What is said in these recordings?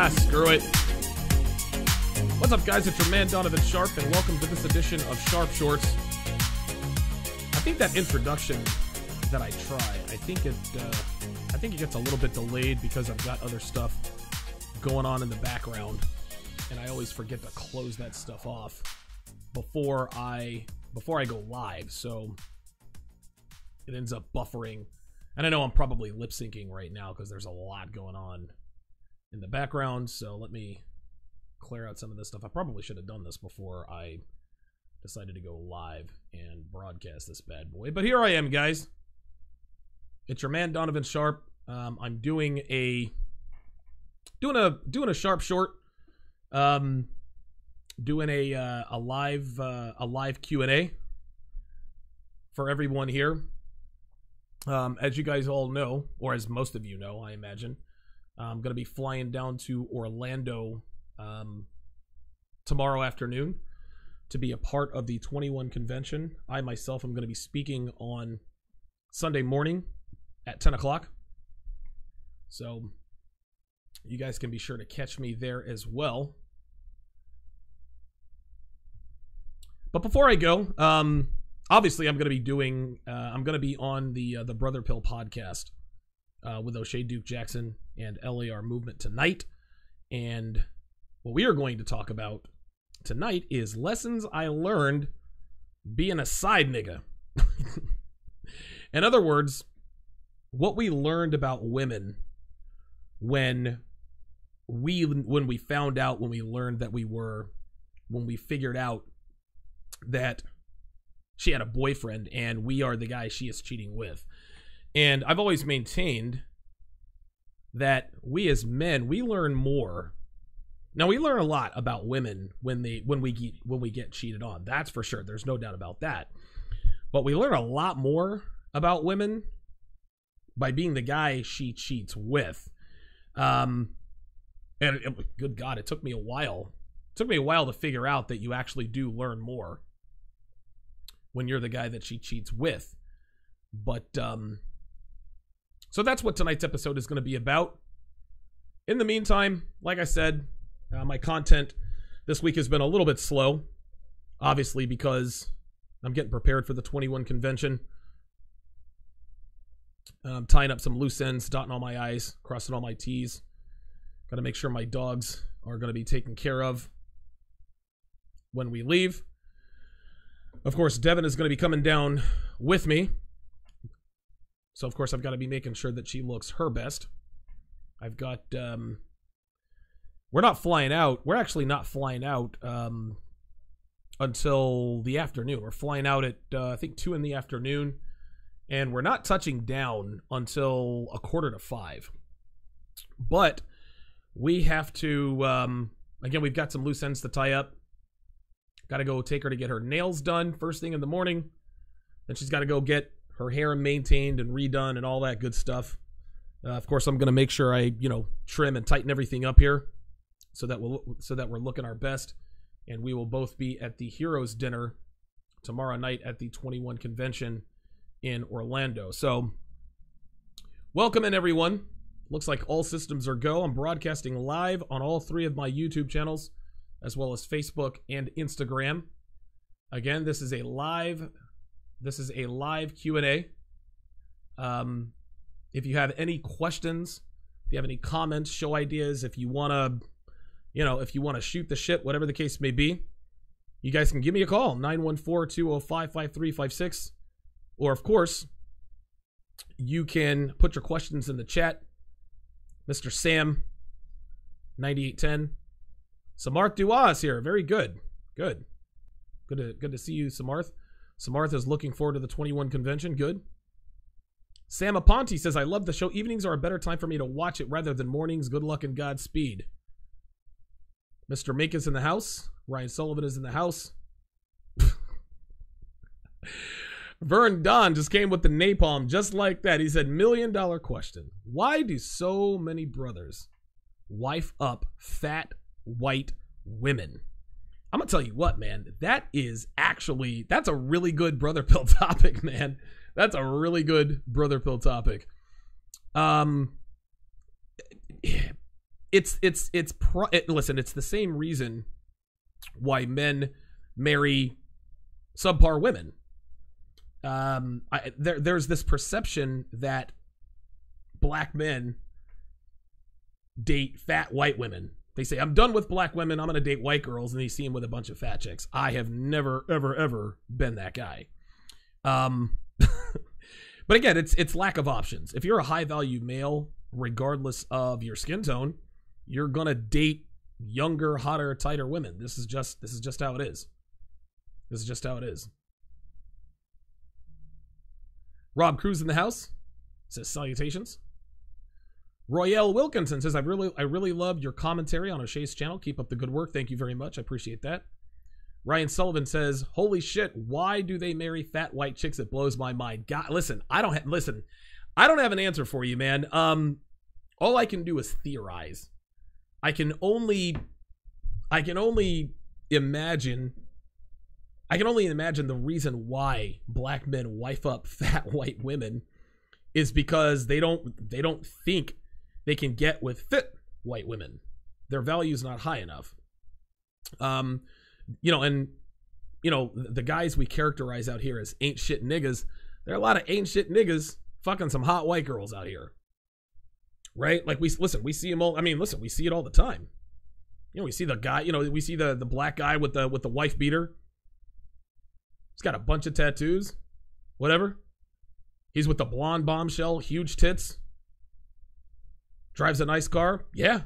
Screw it. What's up, guys? It's your man, Donovan Sharpe, and welcome to this edition of Sharpe Shorts. I think that introduction that I try, I think it gets a little bit delayed because I've got other stuff going on in the background, and I always forget to close that stuff off before I go live, so it ends up buffering. And I know I'm probably lip syncing right now because there's a lot going on in the background, so let me clear out some of this stuff. I probably should have done this before I decided to go live and broadcast this bad boy, but here I am, guys. It's your man, Donovan Sharpe. I'm doing a Sharpe short, doing a live Q&A for everyone here. As you guys all know, or as most of you know, I imagine, I'm going to be flying down to Orlando tomorrow afternoon to be a part of the 21 convention. I myself am going to be speaking on Sunday morning at 10 o'clock. So you guys can be sure to catch me there as well. But before I go, obviously I'm going to be doing, I'm going to be on the Brother Pill podcast with O'Shea Duke Jackson and LAR Movement tonight. And what we are going to talk about tonight is lessons I learned being a side nigga. In other words, what we learned about women when we figured out that she had a boyfriend and we are the guy she is cheating with. And I've always maintained that we as men, we learn more. Now, we learn a lot about women when we get cheated on. That's for sure. There's no doubt about that. But we learn a lot more about women by being the guy she cheats with. And good God, it took me a while. It took me a while to figure out that you actually do learn more when you're the guy that she cheats with. But so that's what tonight's episode is going to be about. In the meantime, like I said, my content this week has been a little bit slow, obviously because I'm getting prepared for the 21 convention. I'm tying up some loose ends, dotting all my I's, crossing all my T's. Got to make sure my dogs are going to be taken care of when we leave. Of course, Devin is going to be coming down with me. So, of course, I've got to be making sure that she looks her best. I've got, we're not flying out. We're actually not flying out until the afternoon. We're flying out at, I think, 2 in the afternoon. And we're not touching down until 4:45. But we have to, again, we've got some loose ends to tie up. Got to go take her to get her nails done first thing in the morning. Then she's got to go get her hair maintained and redone and all that good stuff. Of course, I'm going to make sure I, trim and tighten everything up here so that we're looking our best. And we will both be at the Heroes Dinner tomorrow night at the 21 convention in Orlando. So, welcome in, everyone. Looks like all systems are go. I'm broadcasting live on all 3 of my YouTube channels, as well as Facebook and Instagram. Again, this is a live Q&A. If you have any questions, if you have any comments, show ideas, if you want to shoot the shit, whatever the case may be, you guys can give me a call, 914-205-5356. Or, of course, you can put your questions in the chat. Mr. Sam, 9810. Samarth Dua is here. Very good. Good to see you, Samarth. Samarth is looking forward to the 21 convention. Good. Sam Aponte says, I love the show. Evenings are a better time for me to watch it rather than mornings. Good luck and Godspeed. Mr. Mink is in the house. Ryan Sullivan is in the house. Vern Don just came with the napalm just like that. He said, $1 million question. Why do so many brothers wife up fat white women? I'm going to tell you what, man. That's a really good Brother Pill topic, man. That's a really good Brother Pill topic. listen, it's the same reason why men marry subpar women. There's this perception that black men date fat white women. They say, I'm done with black women, I'm going to date white girls, and they see them with a bunch of fat chicks. I have never, ever, ever been that guy. But again, it's lack of options. If you're a high-value male, regardless of your skin tone, you're going to date younger, hotter, tighter women. This is just how it is. This is just how it is. Rob Cruz in the house says salutations. Royale Wilkinson says, I really loved your commentary on O'Shea's channel. Keep up the good work. Thank you very much. I appreciate that. Ryan Sullivan says, holy shit, why do they marry fat white chicks? It blows my mind. God, listen, I don't have an answer for you, man. All I can do is theorize. I can only imagine the reason why black men wife up fat white women is because they don't think they can get with fit white women. Their value is not high enough. The guys we characterize out here as ain't shit niggas, there are a lot of ain't shit niggas fucking some hot white girls out here. Right? Like we see them all. I mean, listen, we see it all the time. We see the guy, we see the black guy with the wife beater. He's got a bunch of tattoos, whatever. He's with the blonde bombshell, huge tits. Drives a nice car. Yeah.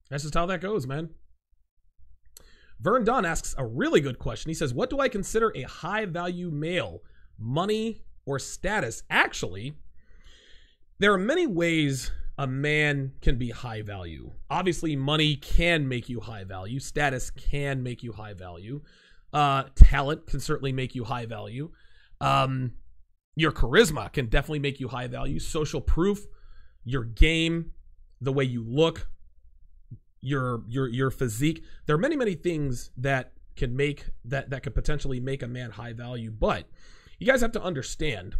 That's just how that goes, man. Vern Dunn asks a really good question. He says, what do I consider a high-value male? Money or status? Actually, there are many ways a man can be high value. Obviously, money can make you high value. Status can make you high value. Talent can certainly make you high value. Your charisma can definitely make you high value. Social proof, your game, the way you look, your physique. There are many things that can make that could potentially make a man high value. But you guys have to understand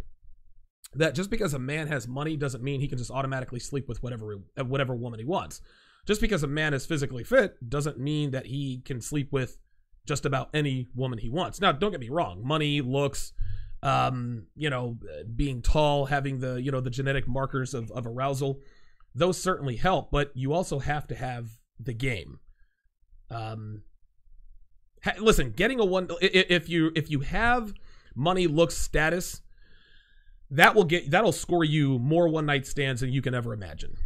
that just because a man has money doesn't mean he can just automatically sleep with whatever woman he wants. Just because a man is physically fit doesn't mean that he can sleep with just about any woman he wants. Now, don't get me wrong. Money, looks, being tall, having the genetic markers of arousal, those certainly help, but you also have to have the game. Listen, getting if you have money, looks, status, that'll score you more one night stands than you can ever imagine.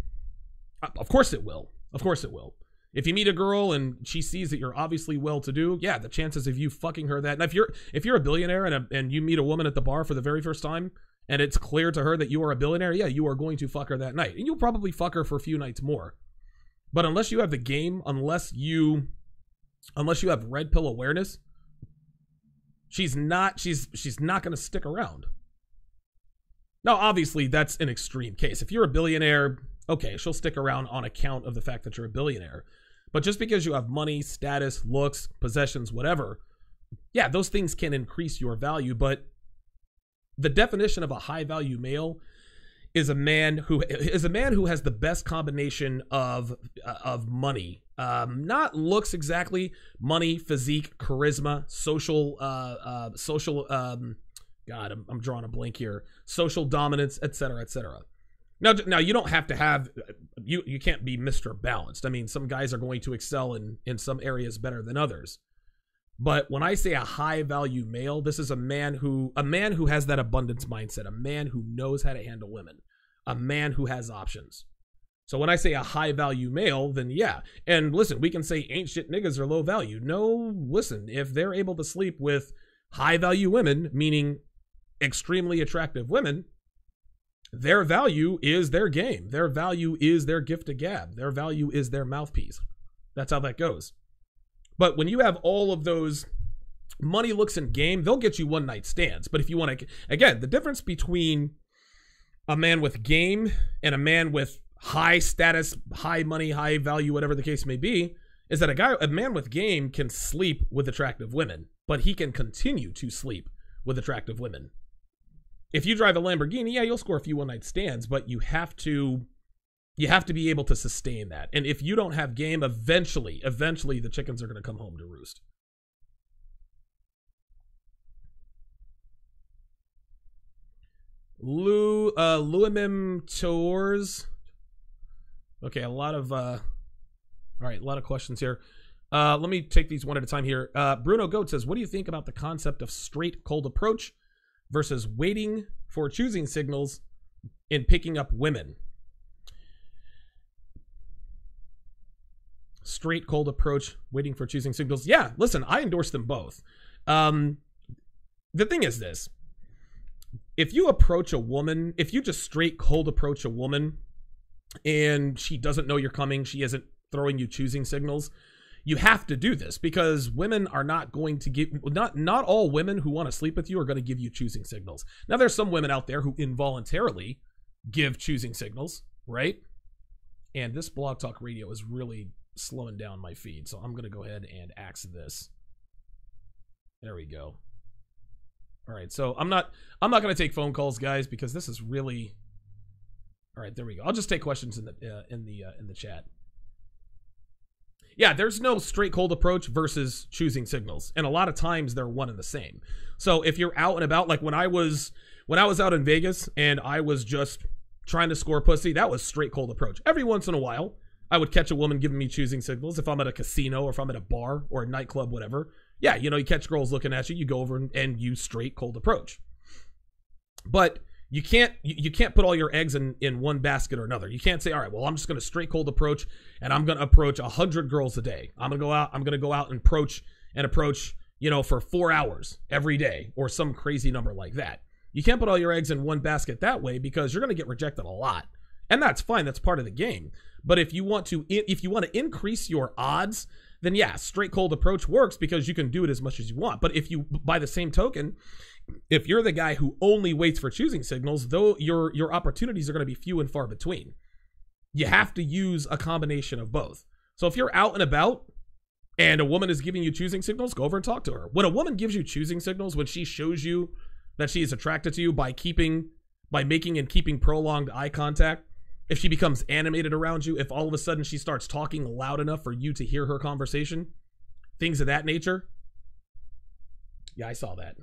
Of course it will. Of course it will. If you meet a girl and she sees that you're obviously well-to-do, yeah, the chances of you fucking her that. Now, if you're a billionaire and you meet a woman at the bar for the very first time and it's clear to her that you are a billionaire, yeah, you are going to fuck her that night, and you'll probably fuck her for a few nights more. But unless you have the game, unless you have red pill awareness, she's not going to stick around. Now, obviously, that's an extreme case. If you're a billionaire, okay, she'll stick around on account of the fact that you're a billionaire. But just because you have money, status, looks, possessions, whatever, yeah, those things can increase your value. But the definition of a high value male is a man who has the best combination of money, not looks exactly, money, physique, charisma, social. God, I'm drawing a blank here. Social dominance, etc., etc. Now you don't have to have, you can't be Mr. Balanced. I mean, some guys are going to excel in some areas better than others. But when I say a high value male, this is a man who has that abundance mindset, a man who knows how to handle women, a man who has options. So when I say a high value male, then yeah. And listen, we can say ain't shit niggas are low value. No, listen, if they're able to sleep with high value women, meaning extremely attractive women, their value is their game. Their value is their gift to gab. Their value is their mouthpiece. That's how that goes. But when you have all of those money, looks, and game, they'll get you one night stands. But if you want to, again, the difference between a man with game and a man with high status, high money, high value, whatever the case may be, is that a man with game can sleep with attractive women, but he can continue to sleep with attractive women. If you drive a Lamborghini, yeah, you'll score a few one-night stands, but you have to You have to be able to sustain that. And if you don't have game, eventually the chickens are going to come home to roost. Luamim Tours. Okay, a lot of questions here. Let me take these one at a time here. Bruno Goat says, what do you think about the concept of straight cold approach versus waiting for choosing signals in picking up women? Straight cold approach, waiting for choosing signals. Yeah, listen, I endorse them both. The thing is this. If you approach a woman, if you just straight cold approach a woman and she doesn't know you're coming, she isn't throwing you choosing signals, you have to do this because women are not going to give, not all women who want to sleep with you are going to give you choosing signals. Now, there's some women out there who involuntarily give choosing signals, right? And this Blog Talk Radio is really slowing down my feed, so I'm going to go ahead and axe this. There we go. All right, so I'm not going to take phone calls, guys, because this is really. All right, there we go. I'll just take questions in the chat. Yeah, there's no straight cold approach versus choosing signals, and a lot of times they're one and the same. So if you're out and about, like when I was out in Vegas and I was just trying to score pussy, that was straight cold approach. Every once in a while, I would catch a woman giving me choosing signals if I'm at a casino or if I'm at a bar or a nightclub, whatever. Yeah, you know, you catch girls looking at you, you go over and you straight cold approach. But you can't put all your eggs in one basket or another. You can't say, all right, well, I'm just going to straight cold approach and I'm going to approach 100 girls a day. I'm going to go out and approach, you know, for 4 hours every day or some crazy number like that. You can't put all your eggs in one basket that way because you're going to get rejected a lot. And that's fine. That's part of the game. But if you want to increase your odds, then yeah, straight cold approach works because you can do it as much as you want. But if you, by the same token, if you're the guy who only waits for choosing signals, though your opportunities are going to be few and far between. You have to use a combination of both. So if you're out and about and a woman is giving you choosing signals, go over and talk to her. When a woman gives you choosing signals, when she shows you that she is attracted to you by making and keeping prolonged eye contact, if she becomes animated around you, if all of a sudden she starts talking loud enough for you to hear her conversation, things of that nature. Yeah, I saw that.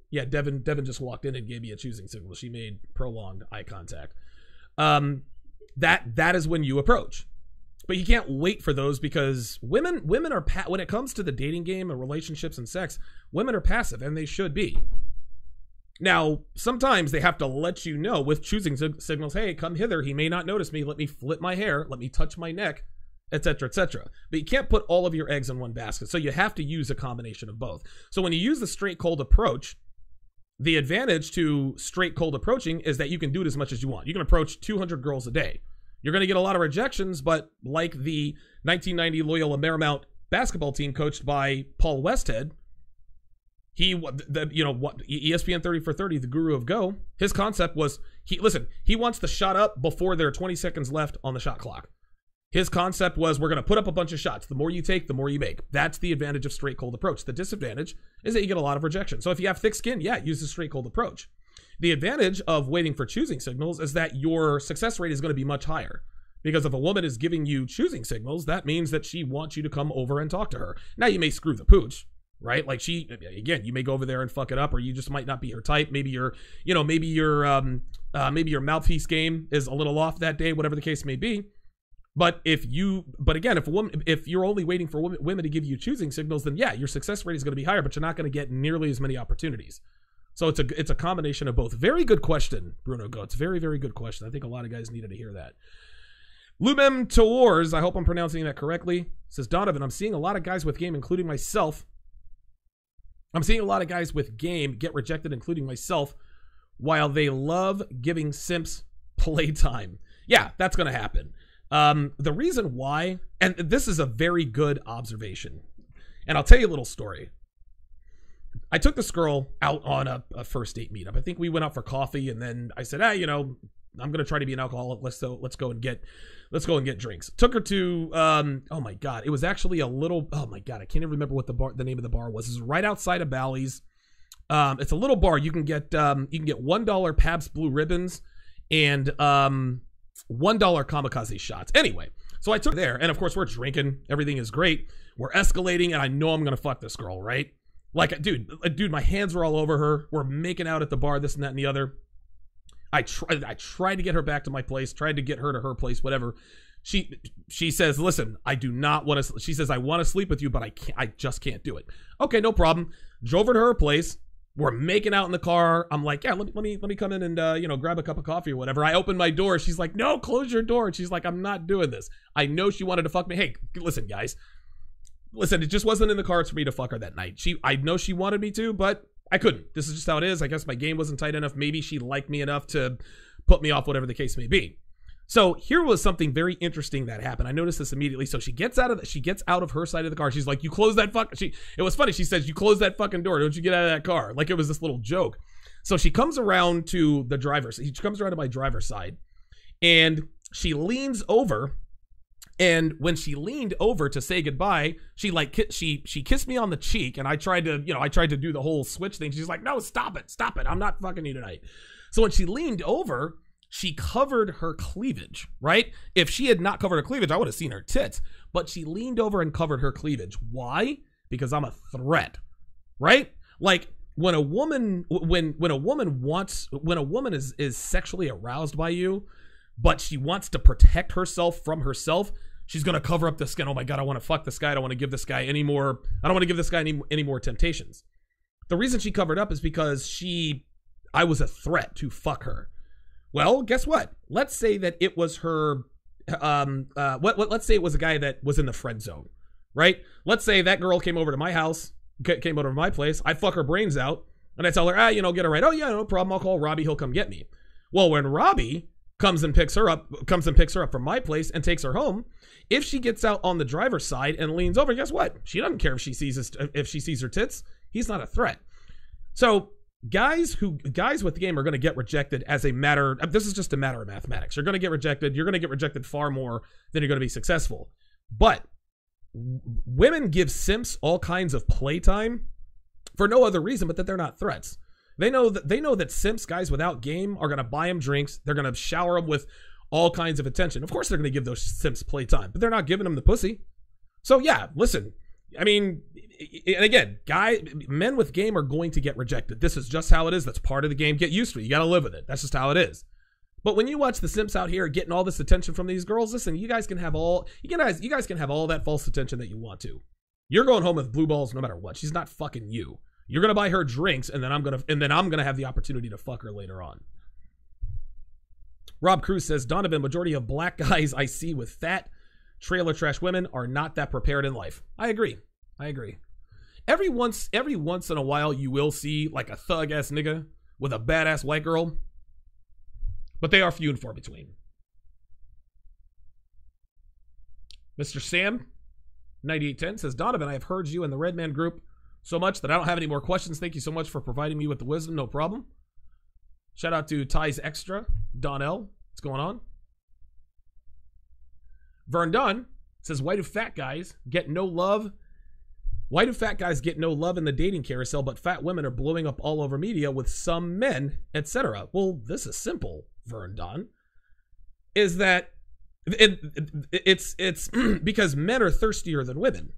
Yeah, Devin just walked in and gave me a choosing signal. She made prolonged eye contact. That is when you approach. But you can't wait for those because women are, when it comes to the dating game and relationships and sex, women are passive, and they should be. Now, sometimes they have to let you know with choosing signals, hey, come hither. He may not notice me. Let me flip my hair. Let me touch my neck, etc., etc. But you can't put all of your eggs in one basket. So you have to use a combination of both. So when you use the straight cold approach, the advantage to straight cold approaching is that you can do it as much as you want. You can approach 200 girls a day. You're going to get a lot of rejections, but like the 1990 Loyola Marymount basketball team coached by Paul Westhead, ESPN 30 for 30, the guru of Go, his concept was, he wants the shot up before there are 20 seconds left on the shot clock. His concept was, we're going to put up a bunch of shots. The more you take, the more you make. That's the advantage of straight cold approach. The disadvantage is that you get a lot of rejection. So if you have thick skin, yeah, use the straight cold approach. The advantage of waiting for choosing signals is that your success rate is going to be much higher. Because if a woman is giving you choosing signals, that means that she wants you to come over and talk to her. Now, you may screw the pooch, right? Like you may go over there and fuck it up, or you just might not be her type. Maybe your mouthpiece game is a little off that day, whatever the case may be. But if you're only waiting for women to give you choosing signals, then yeah, your success rate is going to be higher, but you're not going to get nearly as many opportunities. So it's a combination of both. Very good question, Bruno Goetz. Very, very good question. I think a lot of guys needed to hear that. Lumem Tours, I hope I'm pronouncing that correctly, says, Donovan, I'm seeing a lot of guys with game, including myself. I'm seeing a lot of guys with game get rejected, including myself, while they love giving simps playtime. Yeah, that's going to happen. The reason why, and this is a very good observation, and I'll tell you a little story. I took this girl out on a first date meetup. I think we went out for coffee, and then I said, I'm going to try to be an alcoholic. Let's go and get drinks. Took her to, oh my God, it was actually oh my God, I can't even remember what the name of the bar was. It was right outside of Bally's. It's a little bar. You can get $1 Pabst Blue Ribbons and $1 kamikaze shots. Anyway, so I took her there, and of course we're drinking. Everything is great. We're escalating, and I know I'm gonna fuck this girl, right? Like, dude, my hands were all over her. We're making out at the bar, this and that and the other. I tried to get her back to my place, tried to get her to her place, whatever. She says, listen, I do not want to, she says, I want to sleep with you, but I just can't do it. Okay, no problem. Drove her to her place. We're making out in the car. I'm like, yeah, let me come in and, grab a cup of coffee or whatever. I open my door. She's like, no, close your door. And she's like, I'm not doing this. I know she wanted to fuck me. Hey, listen, guys. Listen, it just wasn't in the cards for me to fuck her that night. I know she wanted me to, but I couldn't. This is just how it is. I guess my game wasn't tight enough. Maybe she liked me enough to put me off, whatever the case may be. So here was something very interesting that happened. I noticed this immediately. So she gets out of her side of the car. She's like, you close that it was funny. She says, you close that fucking door. Don't you get out of that car? Like it was this little joke. So she comes around to the driver's. She comes around to my driver's side, and she leans over. And when she leaned over to say goodbye, she kissed me on the cheek, and I tried to do the whole switch thing. She's like, no, stop it. I'm not fucking you tonight. So when she leaned over, she covered her cleavage, right? If she had not covered her cleavage, I would have seen her tits. But she leaned over and covered her cleavage. Why? Because I'm a threat, right? Like when a woman is sexually aroused by you, but she wants to protect herself from herself, she's gonna cover up the skin. Oh my god, I want to fuck this guy. I don't want to give this guy any more. I don't want to give this guy any more temptations. The reason she covered up is because I was a threat to fuck her. Well, guess what? Let's say that it was her. Let's say it was a guy that was in the friend zone, right? Let's say that girl came over to my house, came over to my place. I fuck her brains out, and I tell her, get her right. Oh yeah, no problem. I'll call Robbie. He'll come get me. Well, when Robbie comes and picks her up from my place and takes her home, if she gets out on the driver's side and leans over, guess what? She doesn't care if she sees her tits. He's not a threat. So guys with the game are going to get rejected as a matter. This is just a matter of mathematics. You're going to get rejected. You're going to get rejected far more than you're going to be successful. But women give simps all kinds of playtime for no other reason but that they're not threats. They know that simps, guys without game, are going to buy them drinks. They're going to shower them with all kinds of attention. Of course, they're going to give those simps playtime, but they're not giving them the pussy. So yeah, listen. I mean, and again, men with game are going to get rejected. This is just how it is. That's part of the game. Get used to it. You got to live with it. That's just how it is. But when you watch the simps out here getting all this attention from these girls, listen, you guys can have all that false attention that you want to. You're going home with blue balls no matter what. She's not fucking you. You're gonna buy her drinks, and then I'm gonna have the opportunity to fuck her later on. Rob Cruz says, Donovan, majority of black guys I see with fat trailer trash women are not that prepared in life. I agree. Every once in a while, you will see like a thug ass nigga with a badass white girl, but they are few and far between. Mr. Sam 9810 says, Donovan, I have heard you and the Red Man group so much that I don't have any more questions. Thank you so much for providing me with the wisdom. No problem. Shout out to Ty's Extra, Donnell. What's going on? Vern Dunn says, why do fat guys get no love? Why do fat guys get no love in the dating carousel, but fat women are blowing up all over media with some men, etc.? Well, this is simple, Vern Dunn. Is that it's because men are thirstier than women.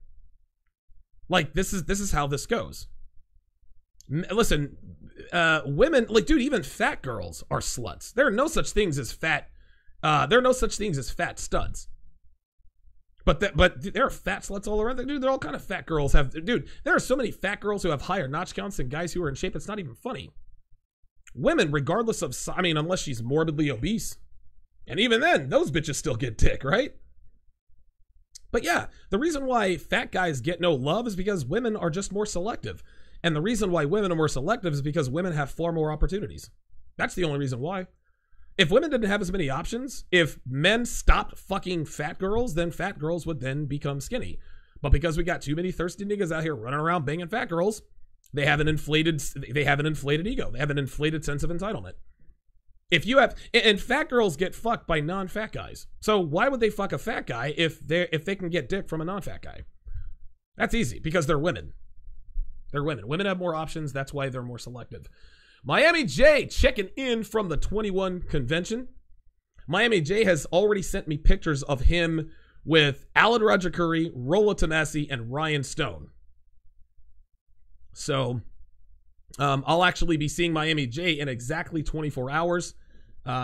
Like, this is how this goes. Listen, women, like, dude, even fat girls are sluts. There are no such things as fat. There are no such things as fat studs. But there are fat sluts all around. Dude, they're all kind of fat girls dude, there are so many fat girls who have higher notch counts than guys who are in shape. It's not even funny. Women, regardless of, unless she's morbidly obese. And even then, those bitches still get dick, right? But yeah, the reason why fat guys get no love is because women are just more selective. And the reason why women are more selective is because women have far more opportunities. That's the only reason why. If women didn't have as many options, if men stopped fucking fat girls, then fat girls would then become skinny. But because we got too many thirsty niggas out here running around banging fat girls, they have an inflated ego. They have an inflated sense of entitlement. And fat girls get fucked by non-fat guys. So why would they fuck a fat guy if they can get dick from a non-fat guy? That's easy, because they're women. They're women. Women have more options. That's why they're more selective. Miami J checking in from the 21 convention. Miami J has already sent me pictures of him with Alan Roger Curry, Rollo Tomasi, and Ryan Stone. So I'll actually be seeing Miami J in exactly 24 hours.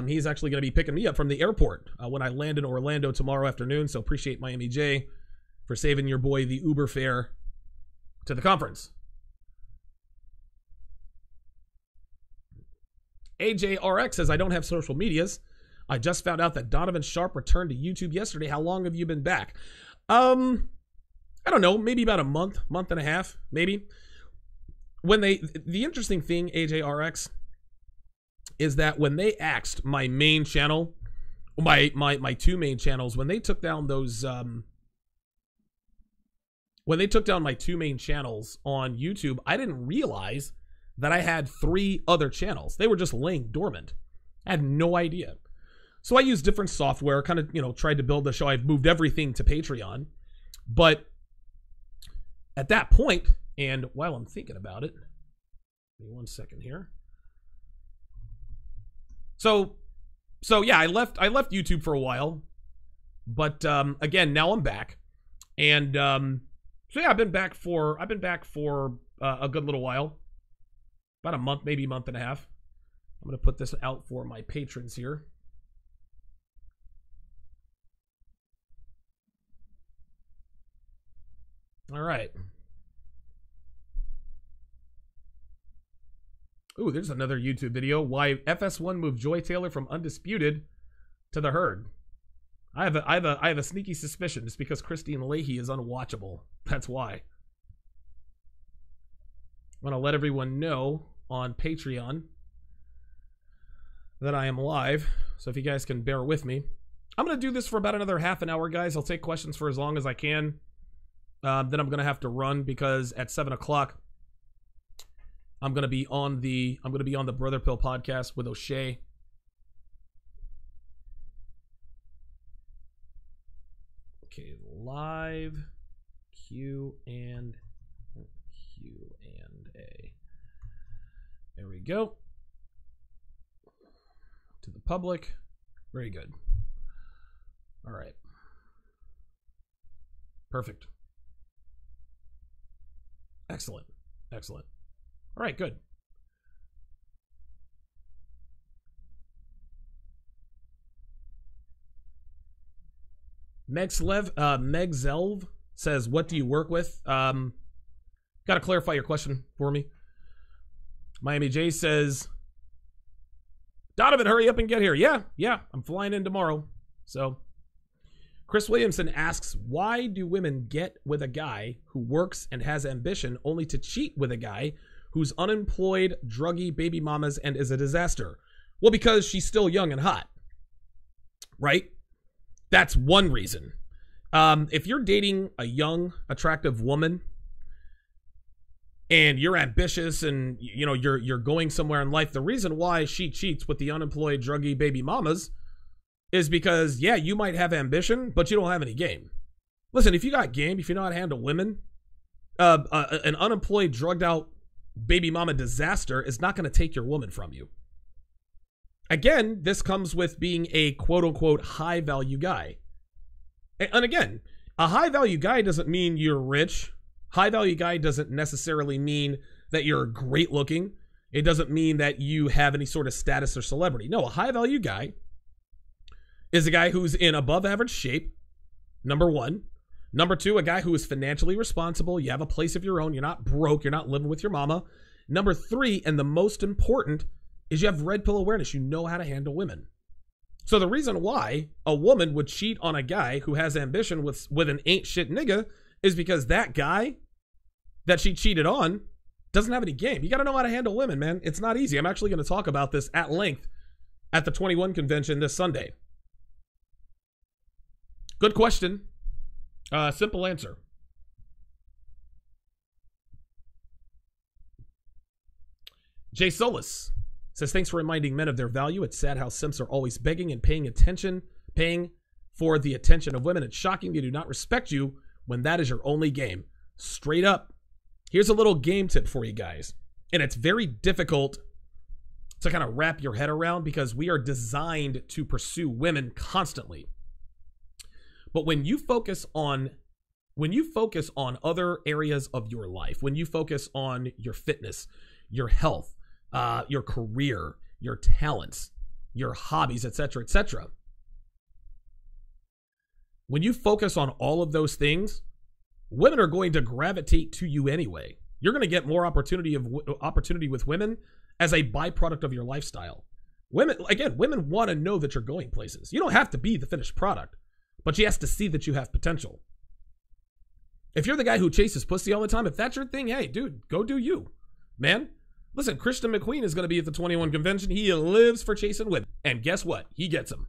He's actually going to be picking me up from the airport when I land in Orlando tomorrow afternoon. So appreciate Miami J for saving your boy the Uber fare to the conference. AJRX says, I don't have social medias. I just found out that Donovan Sharpe returned to YouTube yesterday. How long have you been back? I don't know, maybe about a month and a half, maybe. The interesting thing, AJRX, is that when they axed my main channel, my two main channels, when they took down those when they took down my two main channels on YouTube, I didn't realize that I had 3 other channels. They were just laying dormant. I had no idea. So I used different software, kind of, tried to build the show. I've moved everything to Patreon. But at that point, and while I'm thinking about it, give me one second here. So yeah, I left YouTube for a while. But again, now I'm back. And so yeah, I've been back for a good little while. About a month, maybe a month and a half. I'm going to put this out for my patrons here. All right. Ooh, there's another YouTube video. Why FS1 moved Joy Taylor from Undisputed to the Herd. I have a sneaky suspicion. It's because Christine Leahy is unwatchable. That's why. I want to let everyone know on Patreon that I am live. So if you guys can bear with me. I'm going to do this for about another half an hour, guys. I'll take questions for as long as I can. Then I'm going to have to run because at 7 o'clock, I'm going to be on the Brother Pill podcast with O'Shea. Okay, live Q and A. There we go. To the public. Very good. All right. Perfect. Excellent. Excellent. All right, good. Meg Zelv says, what do you work with? Got to clarify your question for me. Miami J says, Donovan, hurry up and get here. Yeah, I'm flying in tomorrow. So, Chris Williamson asks, why do women get with a guy who works and has ambition only to cheat with a guy who's unemployed, druggy, baby mamas, and is a disaster? Well, because she's still young and hot, right? That's one reason. If you're dating a young, attractive woman and you're ambitious and you're going somewhere in life, the reason why she cheats with the unemployed, druggy baby mamas is because, yeah, you might have ambition, but you don't have any game. Listen, if you got game, if you know how to handle women, an unemployed, drugged out baby mama disaster is not going to take your woman from you. Again, this comes with being a quote-unquote high-value guy. And again, a high-value guy doesn't mean you're rich. High-value guy doesn't necessarily mean that you're great-looking. It doesn't mean that you have any sort of status or celebrity. No, a high-value guy is a guy who's in above-average shape, number one. Number two, a guy who is financially responsible. You have a place of your own. You're not broke. You're not living with your mama. Number three, and the most important, is you have red pill awareness. You know how to handle women. So the reason why a woman would cheat on a guy who has ambition with an ain't shit nigga is because that guy that she cheated on doesn't have any game. You got to know how to handle women, man. It's not easy. I'm actually going to talk about this at length at the 21 convention this Sunday. Good question. Simple answer. Jay Solis says, thanks for reminding men of their value. It's sad how simps are always begging and paying for the attention of women. It's shocking they do not respect you when that is your only game. Straight up. Here's a little game tip for you guys. And it's very difficult to kind of wrap your head around, because we are designed to pursue women constantly. But when you focus on other areas of your life, when you focus on your fitness, your health, your career, your talents, your hobbies, etc., etc., when you focus on all of those things, women are going to gravitate to you anyway. You're going to get more opportunity with women as a byproduct of your lifestyle. Women want to know that you're going places. You don't have to be the finished product, but she has to see that you have potential. If you're the guy who chases pussy all the time, if that's your thing, hey, dude, go do you, man. Listen, Christian McQueen is going to be at the 21 convention. He lives for chasing women. And guess what? He gets them.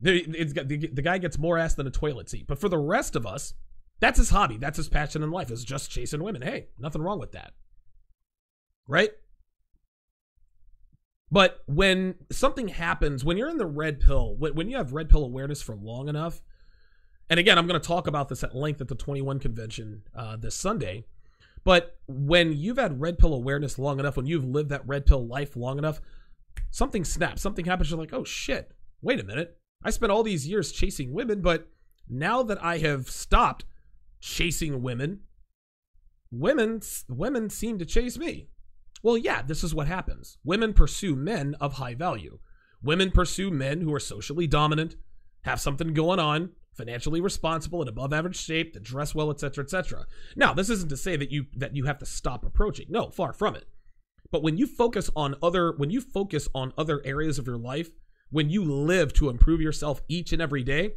The guy gets more ass than a toilet seat. But for the rest of us, that's his hobby. That's his passion in life, is just chasing women. Hey, nothing wrong with that. Right? But when something happens, when you're in the red pill, when you have red pill awareness for long enough, and again, I'm going to talk about this at length at the 21 convention this Sunday, but when you've had red pill awareness long enough, when you've lived that red pill life long enough, something snaps, something happens, you're like, oh shit, wait a minute. I spent all these years chasing women, but now that I have stopped chasing women seem to chase me. Well, yeah, this is what happens. Women pursue men of high value. Women pursue men who are socially dominant, have something going on, financially responsible, in above average shape, that dress well, etc., etc. Now, this isn't to say that you have to stop approaching. No, far from it. But when you focus on other areas of your life, when you live to improve yourself each and every day,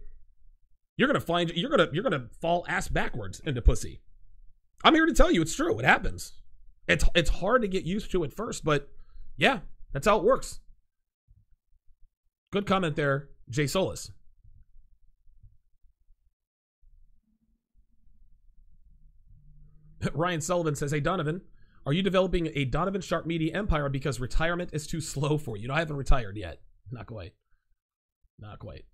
you're gonna fall ass backwards into pussy. I'm here to tell you it's true. It happens. It's hard to get used to at first, but yeah, that's how it works. Good comment there, Jay Solis. Ryan Sullivan says, hey, Donovan, are you developing a Donovan Sharpe media empire because retirement is too slow for you? No, I haven't retired yet. Not quite. Not quite.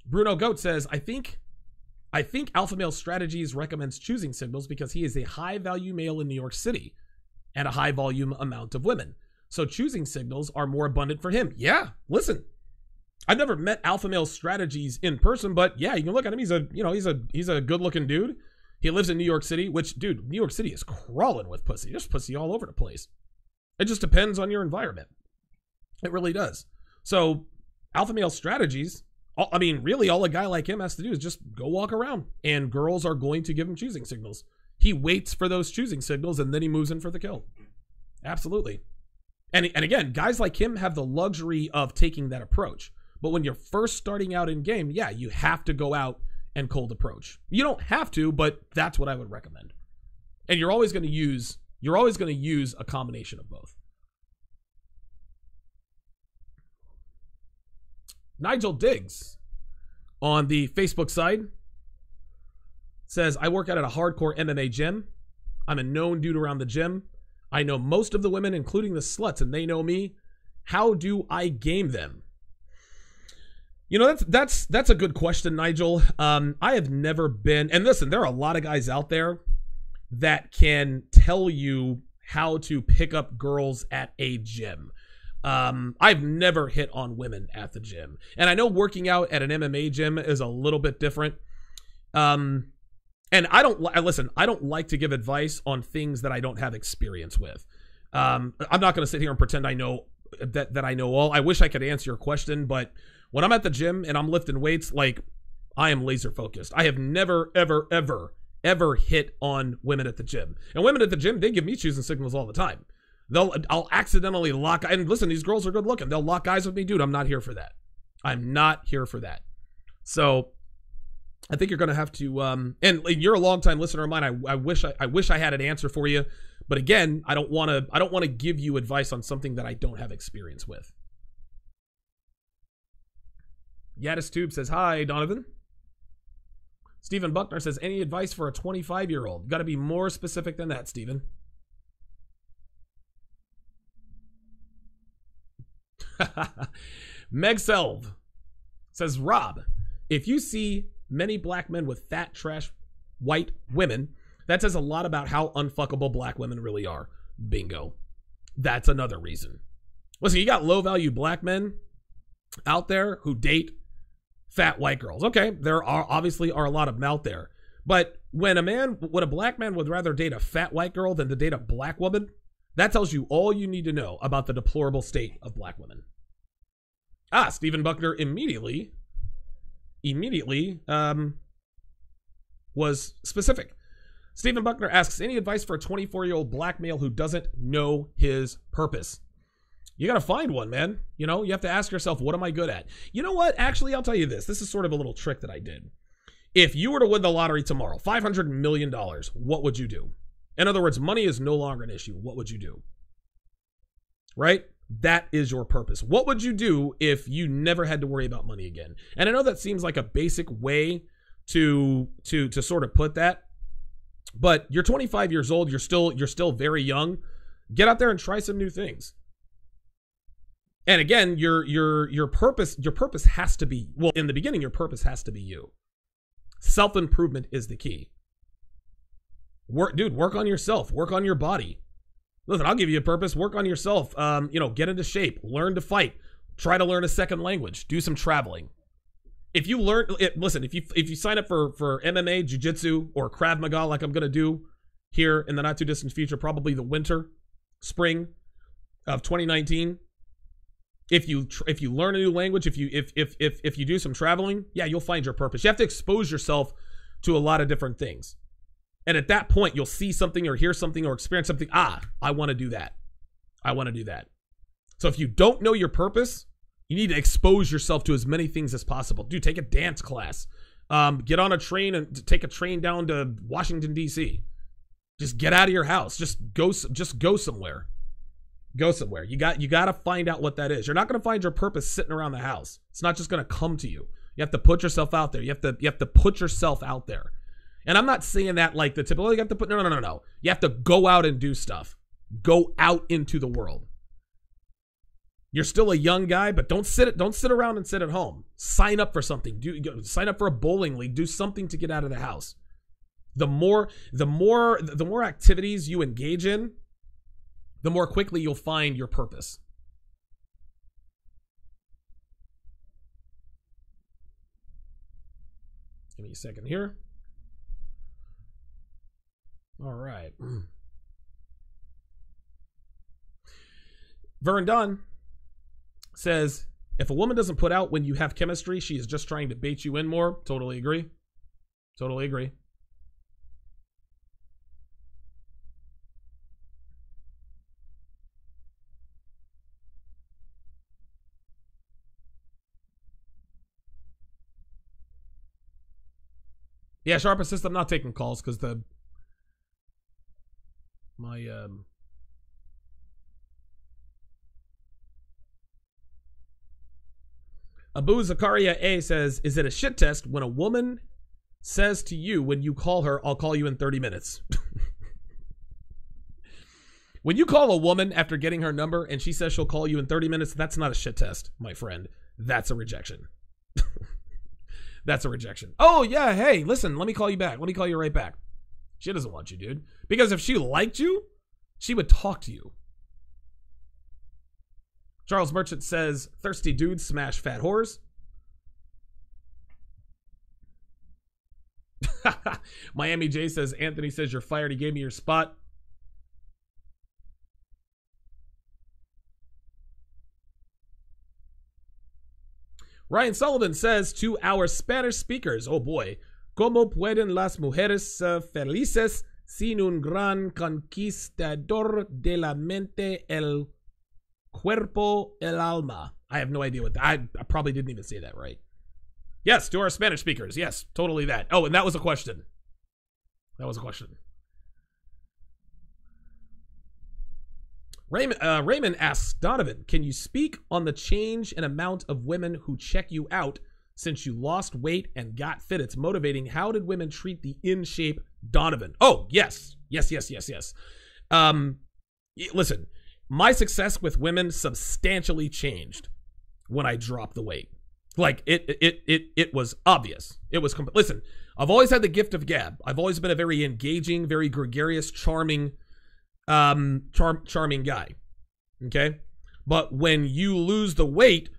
Bruno Goat says, I think Alpha Male Strategies recommends choosing signals because he is a high-value male in New York City and a high-volume amount of women. So choosing signals are more abundant for him. Yeah, listen. I've never met Alpha Male Strategies in person, but yeah, you can look at him. He's a good-looking dude. He lives in New York City, which, dude, New York City is crawling with pussy. There's pussy all over the place. It just depends on your environment. It really does. So Alpha Male Strategies, I mean, really all a guy like him has to do is just go walk around, and girls are going to give him choosing signals. He waits for those choosing signals, and then he moves in for the kill. Absolutely. And again, guys like him have the luxury of taking that approach. But when you're first starting out in game, yeah, you have to go out and cold approach. You don't have to, but that's what I would recommend. And you're always going to use a combination of both. Nigel Diggs on the Facebook side says, I work out at a hardcore MMA gym. I'm a known dude around the gym. I know most of the women, including the sluts, and they know me. How do I game them? You know, that's a good question, Nigel. I have never been, and listen, there are a lot of guys out there that can tell you how to pick up girls at a gym. I've never hit on women at the gym. And I know working out at an MMA gym is a little bit different. And I don't like to give advice on things that I don't have experience with. I'm not going to sit here and pretend I know that I know all. I wish I could answer your question, but when I'm at the gym and I'm lifting weights, like, I am laser focused. I have never, ever, ever, ever hit on women at the gym. And women at the gym, they give me choosing signals all the time. I'll accidentally lock, and listen, these girls are good looking. They'll lock eyes with me. Dude, I'm not here for that. I'm not here for that. So I think you're going to have to, and you're a longtime listener of mine. I wish I had an answer for you. But again, I don't want to give you advice on something that I don't have experience with. Yadis Tube says, hi, Donovan. Stephen Buckner says, any advice for a 25-year-old? Got to be more specific than that, Stephen. Meg Selv says, Rob, if you see many black men with fat, trash, white women, that says a lot about how unfuckable black women really are. Bingo. That's another reason. Listen, you got low-value black men out there who date fat white girls. Okay, there are obviously a lot of them out there. But when a black man would rather date a fat white girl than to date a black woman, that tells you all you need to know about the deplorable state of black women. Stephen Buckner immediately was specific. Stephen Buckner asks, any advice for a 24-year-old black male who doesn't know his purpose? You got to find one, man. You know, you have to ask yourself, what am I good at? You know what? Actually, I'll tell you this. This is sort of a little trick that I did. If you were to win the lottery tomorrow, $500 million, what would you do? In other words, money is no longer an issue. What would you do? Right? That is your purpose. What would you do if you never had to worry about money again? And I know that seems like a basic way to sort of put that, but you're 25 years old. You're still very young. Get out there and try some new things. And again, your purpose has to be, well, in the beginning, your purpose has to be you. Self-improvement is the key. Work on yourself. Work on your body. Listen, I'll give you a purpose. Work on yourself. Get into shape. Learn to fight. Try to learn a second language. Do some traveling. If you learn, listen, if you sign up for MMA, jiu-jitsu, or Krav Maga like I'm going to do here in the not too distant future, probably the spring of 2019, if you learn a new language, if you do some traveling, yeah, you'll find your purpose. You have to expose yourself to a lot of different things. And at that point, you'll see something or hear something or experience something. I want to do that. I want to do that. So if you don't know your purpose, you need to expose yourself to as many things as possible. Dude, take a dance class. Get on a train and take a train down to Washington, D.C. Just get out of your house. Just go somewhere. Go somewhere. You got to find out what that is. You're not going to find your purpose sitting around the house. It's not just going to come to you. You have to put yourself out there. You have to put yourself out there. And I'm not saying that like the typical, you have to put, no. You have to go out and do stuff. Go out into the world. You're still a young guy, but don't sit around and sit at home. Sign up for something. Sign up for a bowling league. Do something to get out of the house. The more activities you engage in, the more quickly you'll find your purpose. Give me a second here. All right. Vern Dunn says, if a woman doesn't put out when you have chemistry, she is just trying to bait you in more. Totally agree. Totally agree. Yeah, Sharpe assist. I'm not taking calls because Abu Zakaria A says, is it a shit test when a woman says to you when you call her, I'll call you in 30 minutes? When you call a woman after getting her number and she says she'll call you in 30 minutes, that's not a shit test, my friend. That's a rejection. That's a rejection. Oh, yeah, hey, listen, let me call you back. Let me call you right back. She doesn't want you, dude. Because if she liked you, she would talk to you. Charles Merchant says, thirsty dudes smash fat whores. Miami J says, Anthony says, you're fired. He gave me your spot. Ryan Sullivan says to our Spanish speakers, oh boy, ¿Cómo pueden las mujeres ser felices sin un gran conquistador de la mente, el cuerpo, el alma? I have no idea what that, I probably didn't even say that right. Yes, to our Spanish speakers. Yes, totally that. Oh, and that was a question. That was a question. Raymond asks, Donovan, can you speak on the change in amount of women who check you out since you lost weight and got fit? It's motivating. How did women treat the in-shape Donovan? Oh, yes. Yes. Listen, my success with women substantially changed when I dropped the weight. Like, it was obvious. It was, listen, I've always had the gift of gab. I've always been a very engaging, very gregarious, charming charming guy. Okay? But when you lose the weight,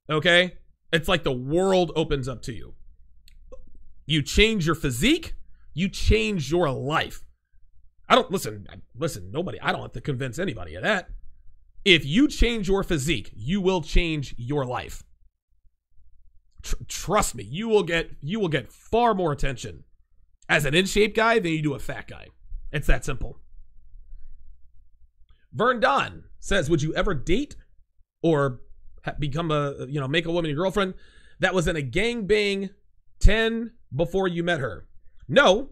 okay, it's like the world opens up to you. You change your physique, you change your life. I don't listen, nobody, I don't have to convince anybody of that. If you change your physique, you will change your life. Trust me, you will get far more attention as an in-shape guy than you do a fat guy. It's that simple. Vern Don says, would you ever date or become make a woman your girlfriend that was in a gangbang 10 before you met her? No,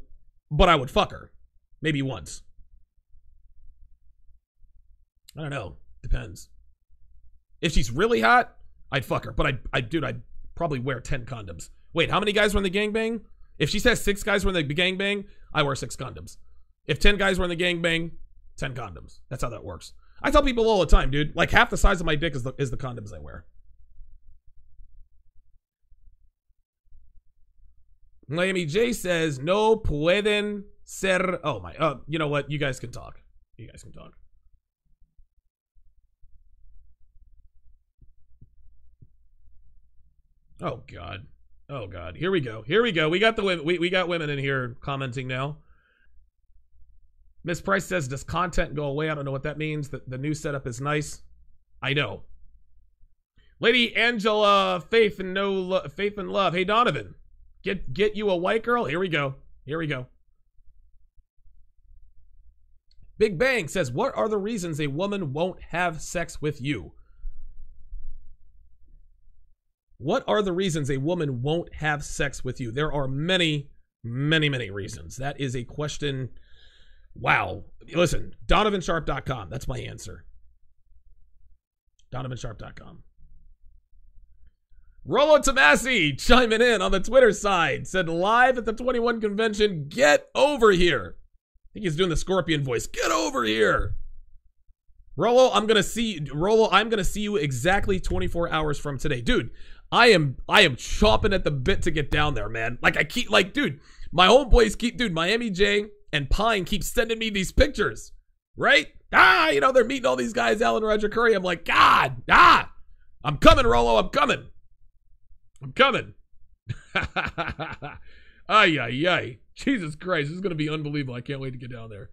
but I would fuck her. Maybe once. I don't know. Depends. If she's really hot, I'd fuck her. But I'd probably wear 10 condoms. Wait, how many guys were in the gangbang? If she says 6 guys were in the gangbang, I wear 6 condoms. If 10 guys were in the gangbang, 10 condoms. That's how that works. I tell people all the time, dude, like half the size of my dick is the condoms I wear. Miami J says, no pueden ser. Oh my, you know what? You guys can talk. You guys can talk. Oh God. Oh God. Here we go. Here we go. We got the women. We got women in here commenting now. Miss Price says, does content go away? I don't know what that means. The new setup is nice. I know. Lady Angela, faith and love. Hey Donovan, get you a white girl. Here we go. Here we go. Big Bang says, what are the reasons a woman won't have sex with you? What are the reasons a woman won't have sex with you? There are many, many, many reasons. That is a question. Wow. Listen, DonovanSharpe.com. That's my answer. DonovanSharpe.com. Rollo Tomasi chiming in on the Twitter side. Said live at the 21 convention, get over here. I think he's doing the Scorpion voice. Get over here. Rollo, I'm going to see you exactly 24 hours from today. Dude, I am chomping at the bit to get down there, man. Like I keep dude, my homeboys dude, Miami J and Pine keep sending me these pictures, right? They're meeting all these guys, Alan Roger Curry. I'm like, God, I'm coming, Rollo, I'm coming. Ay. Jesus Christ, this is going to be unbelievable. I can't wait to get down there.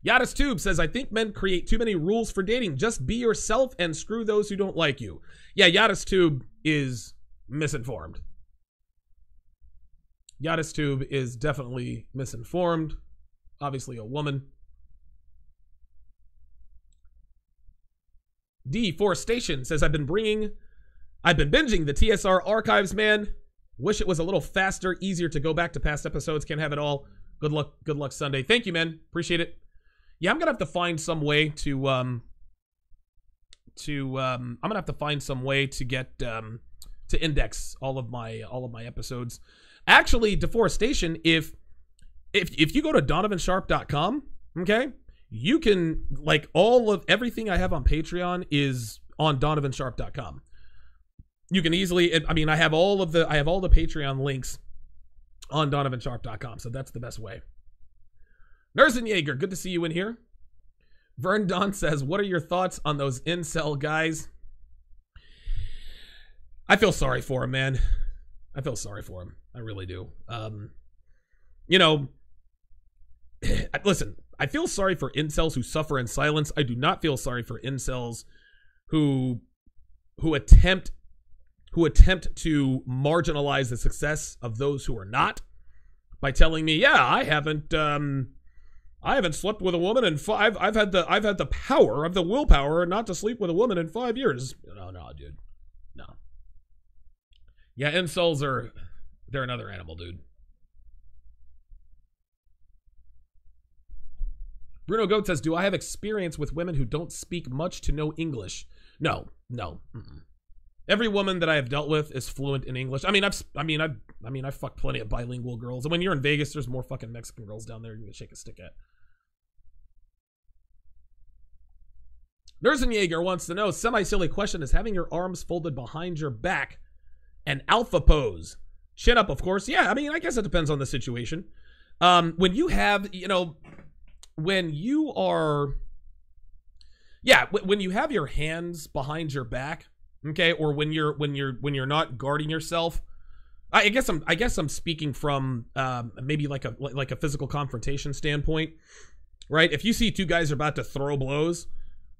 Yadis Tube says, I think men create too many rules for dating. Just be yourself and screw those who don't like you. Yeah, Yadis Tube is misinformed. Yadis Tube is definitely misinformed. Obviously a woman. Deforestation says, I've been binging the TSR archives, man. Wish it was a little faster, easier to go back to past episodes. Can't have it all. Good luck Sunday. Thank you, man. Appreciate it. Yeah, I'm gonna have to find some way to get to index all of my episodes. Actually, deforestation, if you go to DonovanSharpe.com, okay, you can, like, all of everything I have on Patreon is on DonovanSharpe.com. You can easily, I have all the Patreon links on DonovanSharpe.com, so that's the best way. Nersen Jaeger, good to see you in here. Vern Don says, what are your thoughts on those incel guys? I feel sorry for him, man. I feel sorry for him. I really do. Listen, I feel sorry for incels who suffer in silence. I do not feel sorry for incels who attempt to marginalize the success of those who are not by telling me, yeah, I haven't slept with a woman in 5. I've had the power of the willpower not to sleep with a woman in 5 years. No, dude. No. Yeah, incels they're another animal, dude. Bruno Goat says, do I have experience with women who don't speak much to no English? No. Mm-mm. Every woman that I have dealt with is fluent in English. I've fucked plenty of bilingual girls. And when you're in Vegas, there's more fucking Mexican girls down there you can shake a stick at. Nersen Jaeger wants to know, semi-silly question, is having your arms folded behind your back an alpha pose? Chin up, of course. Yeah, I guess it depends on the situation. When you have, when you are, when you have your hands behind your back, okay, or when you're not guarding yourself, I guess I'm speaking from maybe like a physical confrontation standpoint, right? If you see two guys are about to throw blows,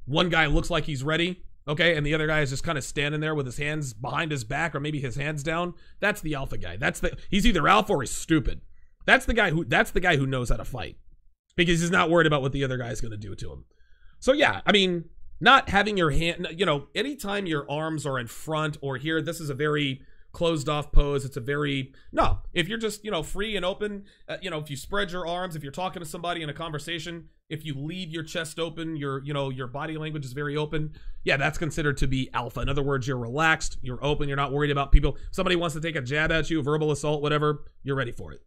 one guy looks like he's ready, okay, and the other guy is just kind of standing there with his hands behind his back or maybe his hands down. That's the alpha guy. He's either alpha or he's stupid. That's the guy who knows how to fight because he's not worried about what the other guy is going to do to him. So yeah, I mean, not having your hand, anytime your arms are in front or here, this is a very closed off pose. It's a very, no, if you're just, free and open, if you spread your arms, if you're talking to somebody in a conversation, if you leave your chest open, your body language is very open. Yeah, that's considered to be alpha. In other words, you're relaxed, you're open, you're not worried about people. Somebody wants to take a jab at you, verbal assault, whatever, you're ready for it.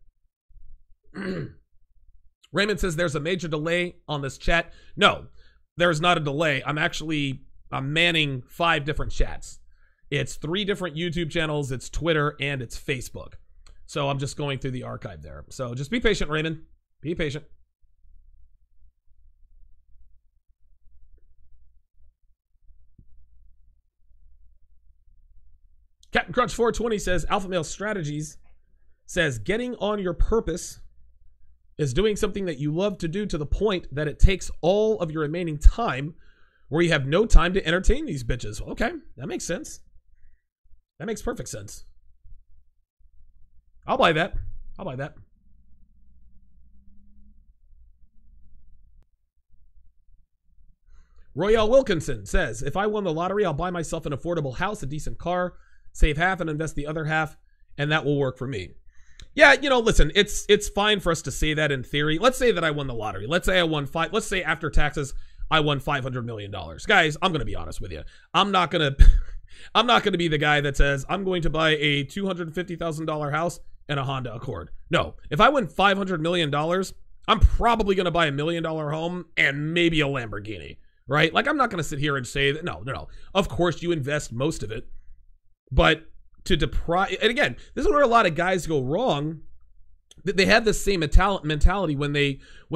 Raymond says there's a major delay on this chat. No, there's not a delay. I'm manning 5 different chats. It's 3 different YouTube channels, it's Twitter, and it's Facebook. So I'm just going through the archive there. So just be patient, Raymond. Be patient. Captain Crunch 420 says, Alpha Male Strategies says, getting on your purpose is doing something that you love to do to the point that it takes all of your remaining time where you have no time to entertain these bitches. Okay, that makes sense. That makes perfect sense. I'll buy that. I'll buy that. Royale Wilkinson says, if I won the lottery, I'll buy myself an affordable house, a decent car, save half and invest the other half, and that will work for me. Yeah, listen, it's fine for us to say that in theory. Let's say that I won the lottery. Let's say I won let's say after taxes, I won $500 million. Guys, I'm going to be honest with you. I'm not going to be the guy that says I'm going to buy a $250,000 house and a Honda Accord. No, if I win $500 million, I'm probably going to buy $1 million home and maybe a Lamborghini, right? Like, I'm not going to sit here and say that, no. Of course, you invest most of it, but to deprive, and again, this is where a lot of guys go wrong. They have the same mentality when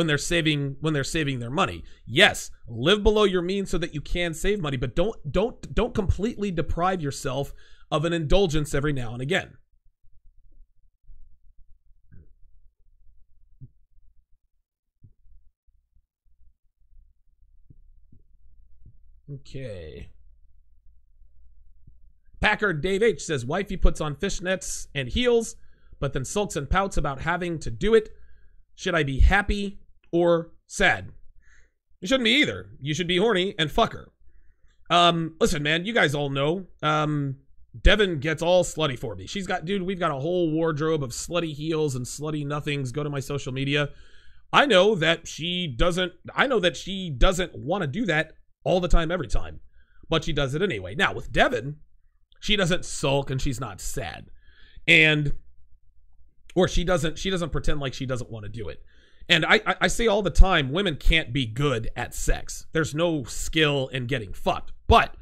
they're saving their money. Yes, live below your means so that you can save money, but don't completely deprive yourself of an indulgence every now and again. Okay. Packard Dave H says, wifey puts on fishnets and heels, but then sulks and pouts about having to do it. Should I be happy or sad? You shouldn't be either. You should be horny and fuck her. Listen, man, you guys all know. Devin gets all slutty for me. We've got a whole wardrobe of slutty heels and slutty nothings. Go to my social media. I know that she doesn't want to do that all the time, every time, but she does it anyway. Now with Devin, she doesn't sulk and she's not sad. Or she doesn't pretend like she doesn't want to do it. And I say all the time, women can't be good at sex. There's no skill in getting fucked. But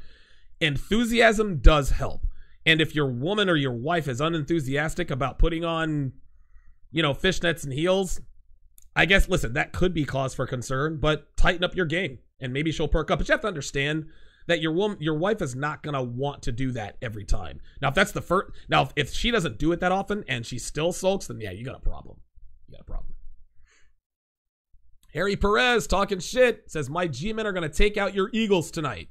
enthusiasm does help. And if your woman or your wife is unenthusiastic about putting on, fishnets and heels, I guess, listen, that could be cause for concern, but tighten up your game and maybe she'll perk up. But you have to understand that your wife is not going to want to do that every time. Now, if that's the first, if she doesn't do it that often and she still sulks, then yeah, you got a problem. Harry Perez talking shit says, my G-men are going to take out your Eagles tonight.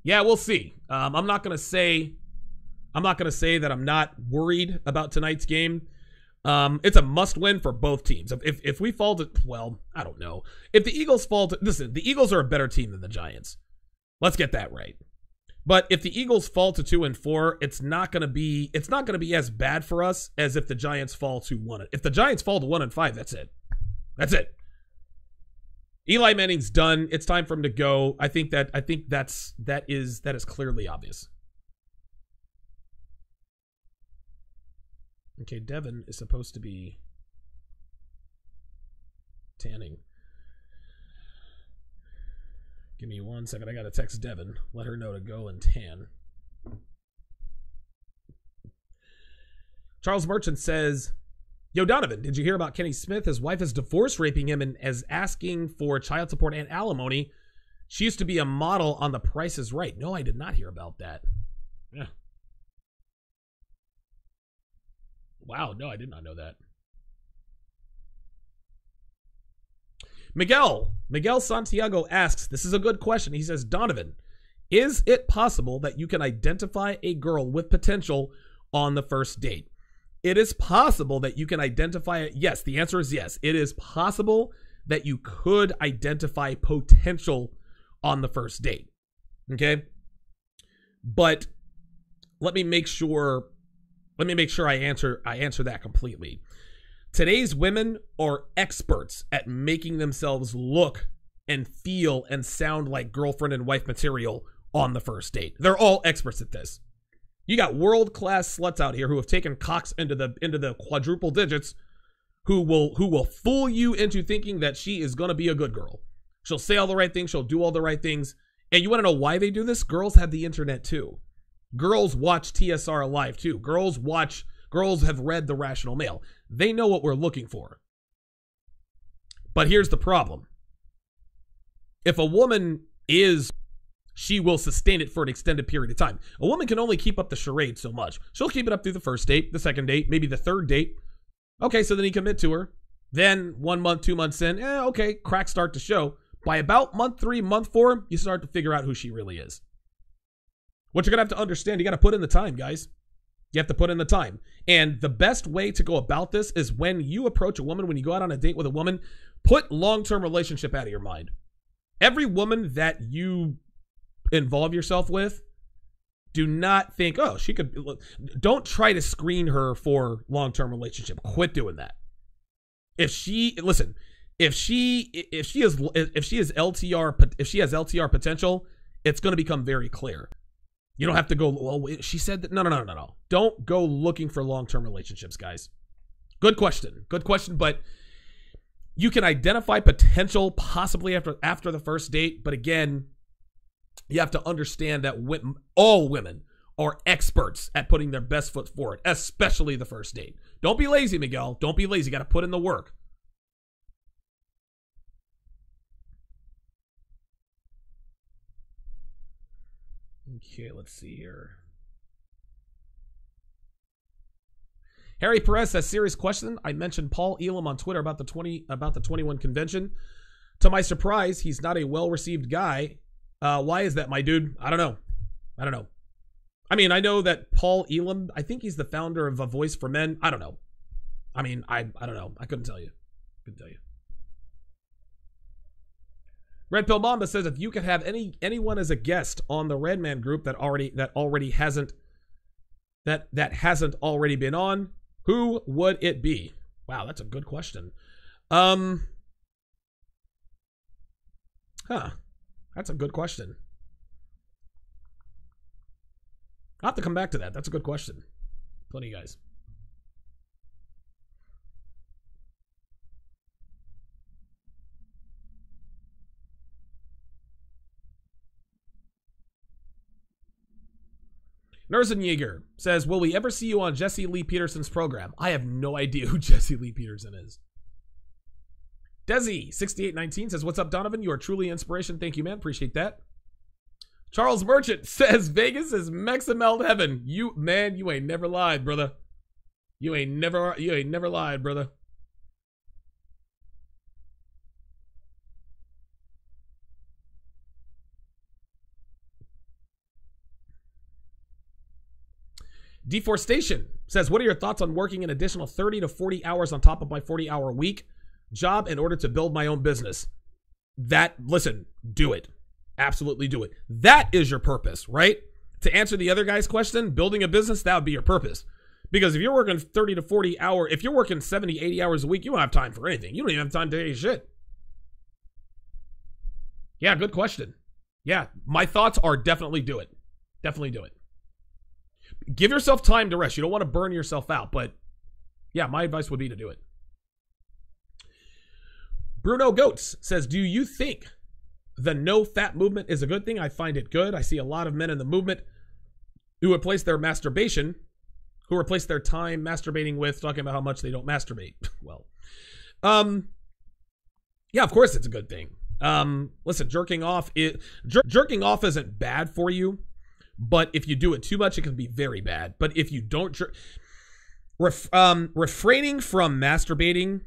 Yeah, we'll see. I'm not going to say that I'm not worried about tonight's game. It's a must-win for both teams. If we fall to, well, I don't know. If the Eagles fall to, listen, the Eagles are a better team than the Giants. Let's get that right. But if the Eagles fall to 2-4, it's not going to be as bad for us as if the Giants fall to 1. If the Giants fall to 1-5, that's it. That's it. Eli Manning's done. It's time for him to go. I think that is clearly obvious. Okay, Devin is supposed to be tanning. Give me 1 second. I gotta text Devin. Let her know to go and tan. Charles Merchant says, Yo, Donovan, did you hear about Kenny Smith? His wife is divorce raping him and is asking for child support and alimony. She used to be a model on The Price is Right. No, I did not hear about that. Yeah. Wow, no, I did not know that. Miguel Santiago asks, this is a good question. He says, Donovan, is it possible that you can identify a girl with potential on the first date? It is possible that you can identify it. Yes, the answer is yes. It is possible that you could identify potential on the first date. Okay? But let me make sure I answer that completely. Today's women are experts at making themselves look and feel and sound like girlfriend and wife material on the first date. They're all experts at this. You got world-class sluts out here who have taken cocks into the quadruple digits, who will fool you into thinking that she is going to be a good girl. She'll say all the right things, she'll do all the right things. And you want to know why they do this? Girls have the internet too. Girls watch TSR Live too. Girls have read The Rational Male. They know what we're looking for. But here's the problem. If a woman is, she will sustain it for an extended period of time. A woman can only keep up the charade so much. She'll keep it up through the first date, the second date, maybe the third date. Okay, so then you commit to her. Then 1 month, 2 months in, okay, cracks start to show. By about month 3, month 4, you start to figure out who she really is. What you're going to have to understand, you got to put in the time, guys. You have to put in the time. And the best way to go about this is when you approach a woman, when you go out on a date with a woman, put long-term relationship out of your mind. Every woman that you involve yourself with, do not think, oh, she could. Don't try to screen her for long-term relationship. Quit doing that. If she has LTR potential, it's going to become very clear. You don't have to go, well, she said that. No. Don't go looking for long-term relationships, guys. Good question, but you can identify potential possibly after the first date. But again, you have to understand that all women are experts at putting their best foot forward, especially the first date. Don't be lazy, Miguel. Don't be lazy. You got to put in the work. Okay, let's see here. Harry Perez says, serious question. I mentioned Paul Elam on Twitter about the 21 convention. To my surprise, he's not a well-received guy. Why is that, my dude? I don't know. I mean, I know that Paul Elam, I think he's the founder of A Voice for Men. I don't know. I mean, I don't know. I couldn't tell you. Red Pill Mamba says, if you could have anyone as a guest on the Redman group that hasn't already been on, who would it be? Wow, that's a good question. That's a good question. I'll have to come back to that. That's a good question. Plenty of guys. Nerzenjaeger says, will we ever see you on Jesse Lee Peterson's program? I have no idea who Jesse Lee Peterson is. Desi6819 says, what's up, Donovan? You are truly inspiration. Thank you, man. Appreciate that. Charles Merchant says, Vegas is Mexamel heaven. You ain't never lied, brother. You ain't never lied, brother. Deforestation says, what are your thoughts on working an additional 30 to 40 hours on top of my 40-hour week job in order to build my own business? Listen, do it. Absolutely do it. That is your purpose, right? To answer the other guy's question, building a business, that would be your purpose. Because if you're working 30 to 40 hours, if you're working 70, 80 hours a week, you don't have time for anything. You don't even have time to do any shit. Yeah, good question. Yeah, my thoughts are definitely do it. Definitely do it. Give yourself time to rest. You don't want to burn yourself out, but yeah, my advice would be to do it. Bruno Goats says, do you think the no fat movement is a good thing? I find it good. I see a lot of men in the movement who would place their masturbation who replace their time masturbating with talking about how much they don't masturbate. Well, yeah, of course it's a good thing. Listen, jerking off isn't bad for you, but if you do it too much, it can be very bad. But if you don't refraining from masturbating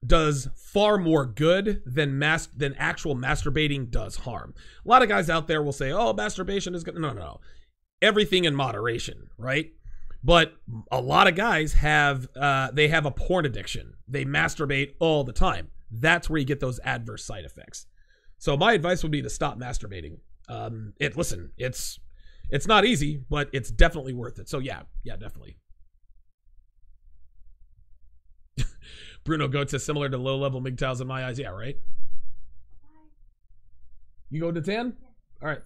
does far more good than actual masturbating does harm. A lot of guys out there will say, "Oh, masturbation is good." No. Everything in moderation, right? But a lot of guys have a porn addiction. They masturbate all the time. That's where you get those adverse side effects. So my advice would be to stop masturbating. It's not easy, but it's definitely worth it. So yeah, definitely. Bruno Goat says similar to low-level MGTOWs in my eyes. Yeah, right? You go to 10? Yeah. All right.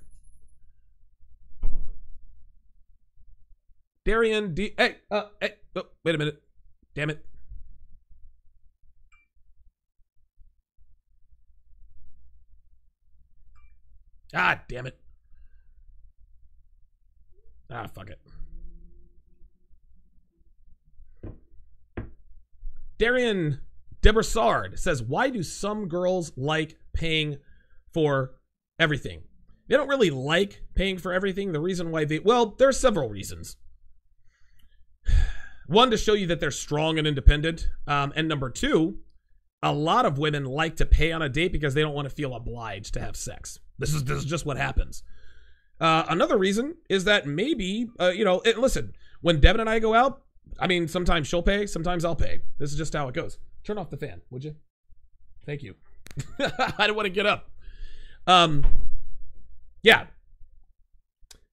Darian D. Hey, oh, wait a minute. Damn it. Ah, damn it. Ah, fuck it. Darian Debrassard says, why do some girls like paying for everything? They don't really like paying for everything. The reason why there's several reasons. One, to show you that they're strong and independent. And number two, a lot of women like to pay on a date because they don't want to feel obliged to have sex. This is just what happens. Another reason is that maybe, listen, when Devin and I go out, I mean, sometimes she'll pay, sometimes I'll pay. This is just how it goes. Turn off the fan, would you? Thank you. I don't want to get up. Yeah.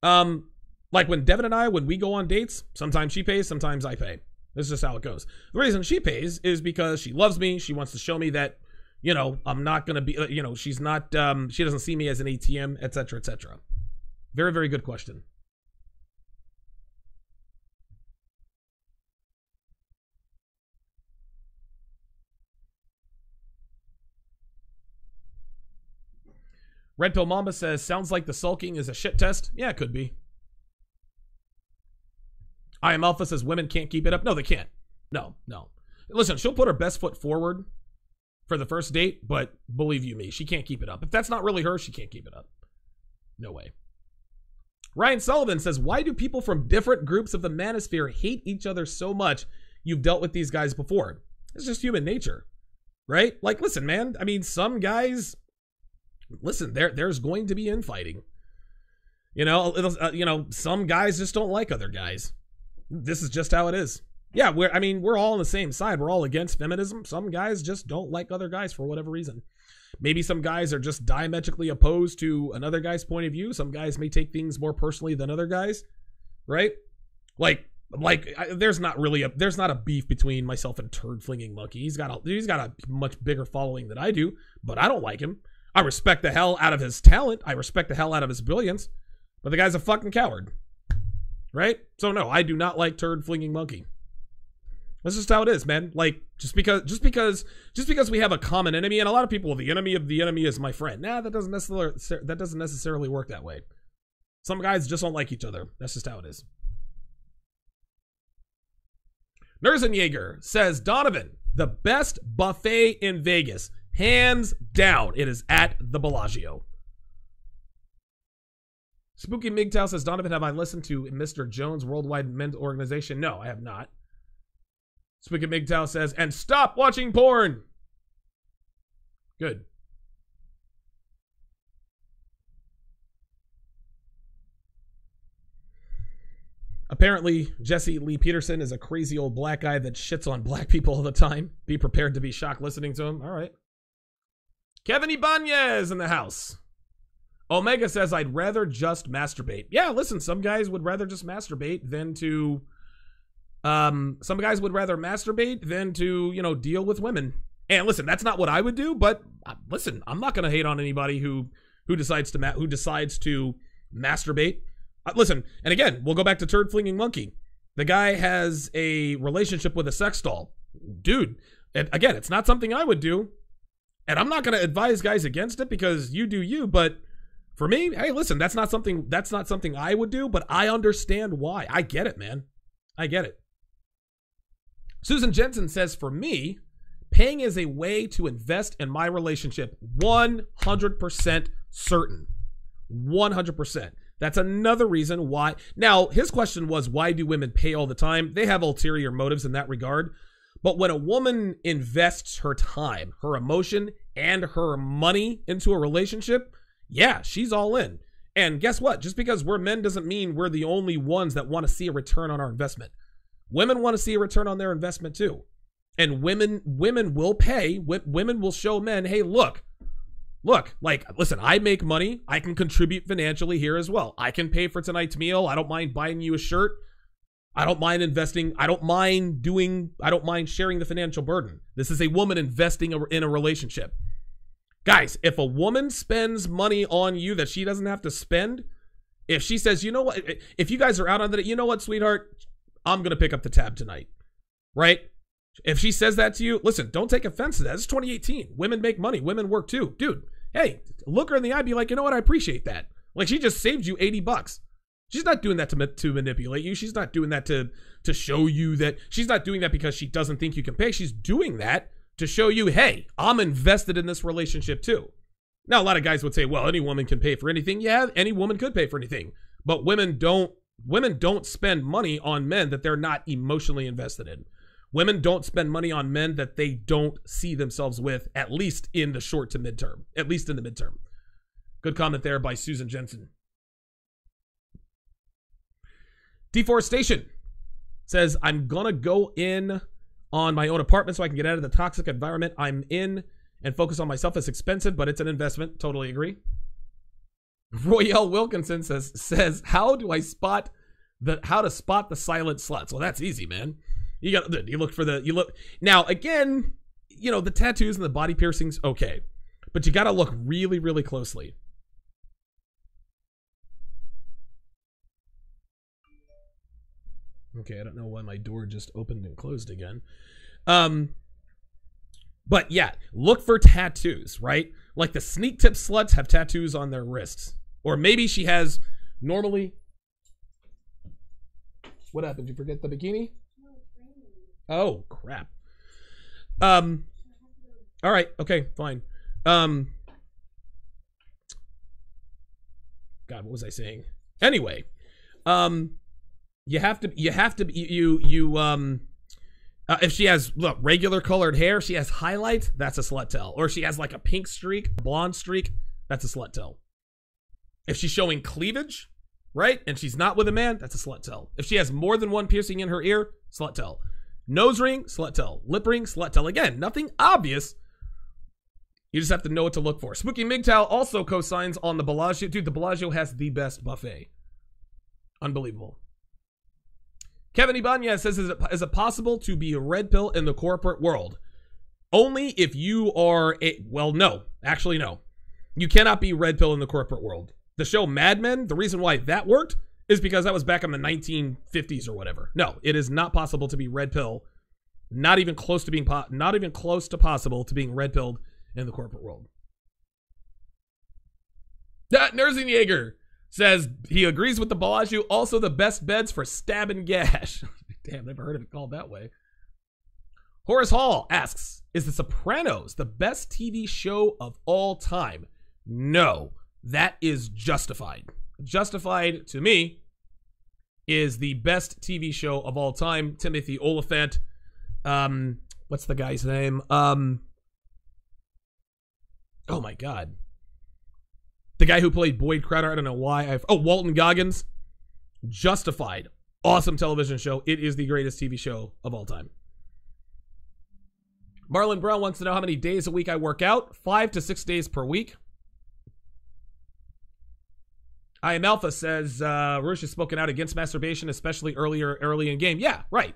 Like when Devin and I, when we go on dates, sometimes she pays, sometimes I pay. This is just how it goes. The reason she pays is because she loves me. She wants to show me that, I'm not going to be, she's not, she doesn't see me as an ATM, etc., etc. Very, very good question. Red Pill Mamba says, sounds like the sulking is a shit test. Yeah, it could be. I Am Alpha says women can't keep it up. No, they can't. No. Listen, she'll put her best foot forward for the first date, but believe you me, she can't keep it up. If that's not really her, she can't keep it up. No way. Ryan Sullivan says, why do people from different groups of the manosphere hate each other so much? You've dealt with these guys before. It's just human nature, right? Like, listen, man. I mean, some guys, listen, there's going to be infighting. Some guys just don't like other guys. This is just how it is. Yeah, we're all on the same side. We're all against feminism. Some guys just don't like other guys for whatever reason. Maybe some guys are just diametrically opposed to another guy's point of view. Some guys may take things more personally than other guys, right? There's not a beef between myself and Turd Flinging Monkey. He's got a much bigger following than I do, but I don't like him. I respect the hell out of his talent. I respect the hell out of his brilliance, but the guy's a fucking coward, right? So no, I do not like Turd Flinging Monkey. That's just how it is, man. Like, just because we have a common enemy, and a lot of people, the enemy of the enemy is my friend. Nah, that doesn't necessarily work that way. Some guys just don't like each other. That's just how it is. Nerzenjaeger says, Donovan, the best buffet in Vegas. Hands down, it is at the Bellagio. Spooky MGTOW says, Donovan, have I listened to Mr. Jones' Worldwide Men's Organization? No, I have not. Spooky MGTOW says, and stop watching porn. Good. Apparently, Jesse Lee Peterson is a crazy old black guy that shits on black people all the time. Be prepared to be shocked listening to him. All right. Kevin Ibanez in the house. Omega says, I'd rather just masturbate. Yeah, listen, some guys would rather just masturbate than to... some guys would rather masturbate than to, deal with women. And listen, that's not what I would do, but listen, I'm not going to hate on anybody who decides to masturbate. Listen, and again, we'll go back to Turd Flinging Monkey. The guy has a relationship with a sex doll. Dude, and again, it's not something I would do. And I'm not going to advise guys against it because you do you, but for me, hey, listen, that's not something I would do, but I understand why. I get it, man. I get it. Susan Jensen says, for me, paying is a way to invest in my relationship. 100% certain. 100%. That's another reason why. Now, his question was, why do women pay all the time? They have ulterior motives in that regard. But when a woman invests her time, her emotion, and her money into a relationship, yeah, she's all in. And guess what? Just because we're men doesn't mean we're the only ones that want to see a return on our investment. Women want to see a return on their investment too. And women will pay. Women will show men, hey, look, like, listen, I make money. I can contribute financially here as well. I can pay for tonight's meal. I don't mind buying you a shirt. I don't mind investing. I don't mind sharing the financial burden. This is a woman investing in a relationship. Guys, if a woman spends money on you that she doesn't have to spend, if she says, you know what, if you guys are out on that, you know what, sweetheart, I'm going to pick up the tab tonight, right? If she says that to you, listen, don't take offense to that. It's 2018. Women make money. Women work too. Dude, hey, look her in the eye, be like, you know what, I appreciate that. Like, she just saved you $80. She's not doing that to manipulate you. She's not doing that to show you that. She's not doing that because she doesn't think you can pay. She's doing that to show you, hey, I'm invested in this relationship too. Now, a lot of guys would say, well, any woman can pay for anything. Yeah, any woman could pay for anything. But women don't spend money on men that they're not emotionally invested in. Women don't spend money on men that they don't see themselves with, at least in the short to midterm. At least in the midterm. Good comment there by Susan Jensen. Deforestation says, I'm gonna go in on my own apartment so I can get out of the toxic environment I'm in and focus on myself. It's expensive, but it's an investment. Totally agree. Royale Wilkinson says, how to spot the silent sluts? Well, that's easy, man. You look now again, you know, the tattoos and the body piercings, okay, but you got to look really, really closely. Okay, I don't know why my door just opened and closed again. But yeah, look for tattoos, right? Like the sneak tip sluts have tattoos on their wrists. Or maybe she has normally. What happened? Did you forget the bikini? Oh, crap. All right. Okay, fine. God, what was I saying? Anyway, if she has, look, regular colored hair, she has highlights, that's a slut tell. Or she has like a pink streak, blonde streak, that's a slut tell. If she's showing cleavage, right, and she's not with a man, that's a slut tell. If she has more than one piercing in her ear, slut tell. Nose ring, slut tell. Lip ring, slut tell. Again, nothing obvious. You just have to know what to look for. Spooky MGTOW also co-signs on the Bellagio. Dude, the Bellagio has the best buffet. Unbelievable. Kevin Ibanez says, is it possible to be a red pill in the corporate world? Only if you are well, no. Actually, no. You cannot be red pill in the corporate world. The show Mad Men, the reason why that worked is because that was back in the 1950s or whatever. No, it is not possible to be red pill. Not even close to possible to being red pilled in the corporate world. Nursing Jaeger says he agrees with the Bellagio. Also, the best beds for stab and gash. Damn, never heard of it called that way. Horace Hall asks, is The Sopranos the best TV show of all time? No, that is Justified. Justified, to me, is the best TV show of all time. Timothy Oliphant. What's the guy's name? Oh my God. The guy who played Boyd Crowder, I don't know why. Walton Goggins. Justified. Awesome television show. It is the greatest TV show of all time. Marlon Brown wants to know how many days a week I work out. 5 to 6 days per week. I Am Alpha says, Rush has spoken out against masturbation, especially early in game. Yeah, right.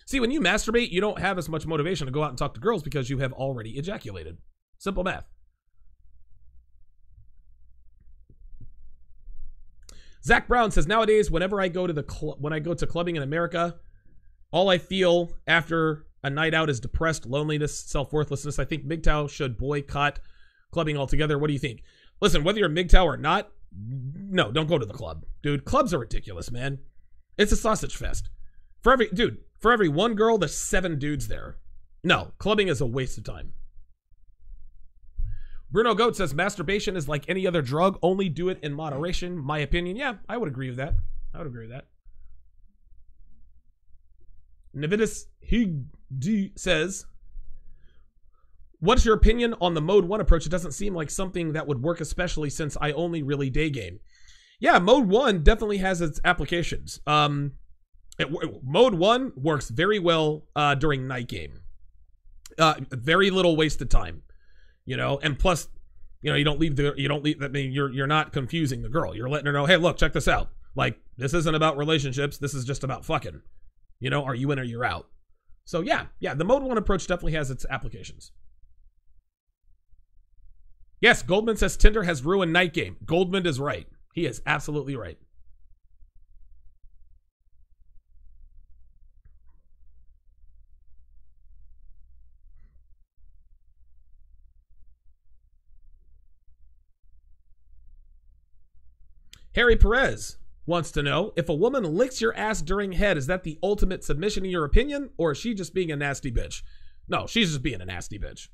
See, when you masturbate, you don't have as much motivation to go out and talk to girls because you have already ejaculated. Simple math. Zach Brown says, nowadays, whenever I go to clubbing in America, all I feel after a night out is depressed, loneliness, self-worthlessness. I think MGTOW should boycott clubbing altogether. What do you think? Listen, whether you're MGTOW or not, no, don't go to the club. Dude, clubs are ridiculous, man. It's a sausage fest. For every one girl, there's 7 dudes there. No, clubbing is a waste of time. Bruno Goat says masturbation is like any other drug. Only do it in moderation. My opinion. Yeah, I would agree with that. Navidus Higd says, what's your opinion on the Mode 1 approach? It doesn't seem like something that would work, especially since I only really day game. Yeah, Mode 1 definitely has its applications. Mode 1 works very well during night game. Very little wasted time. You know, and plus, you know, you're not confusing the girl. You're letting her know, hey, look, check this out. Like, this isn't about relationships. This is just about fucking. You know, are you in or you're out? So yeah, the Mode 1 approach definitely has its applications. Yes, Goldman says Tinder has ruined night game. Goldman is right. He is absolutely right. Harry Perez wants to know, if a woman licks your ass during head, is that the ultimate submission in your opinion, or is she just being a nasty bitch? No, she's just being a nasty bitch.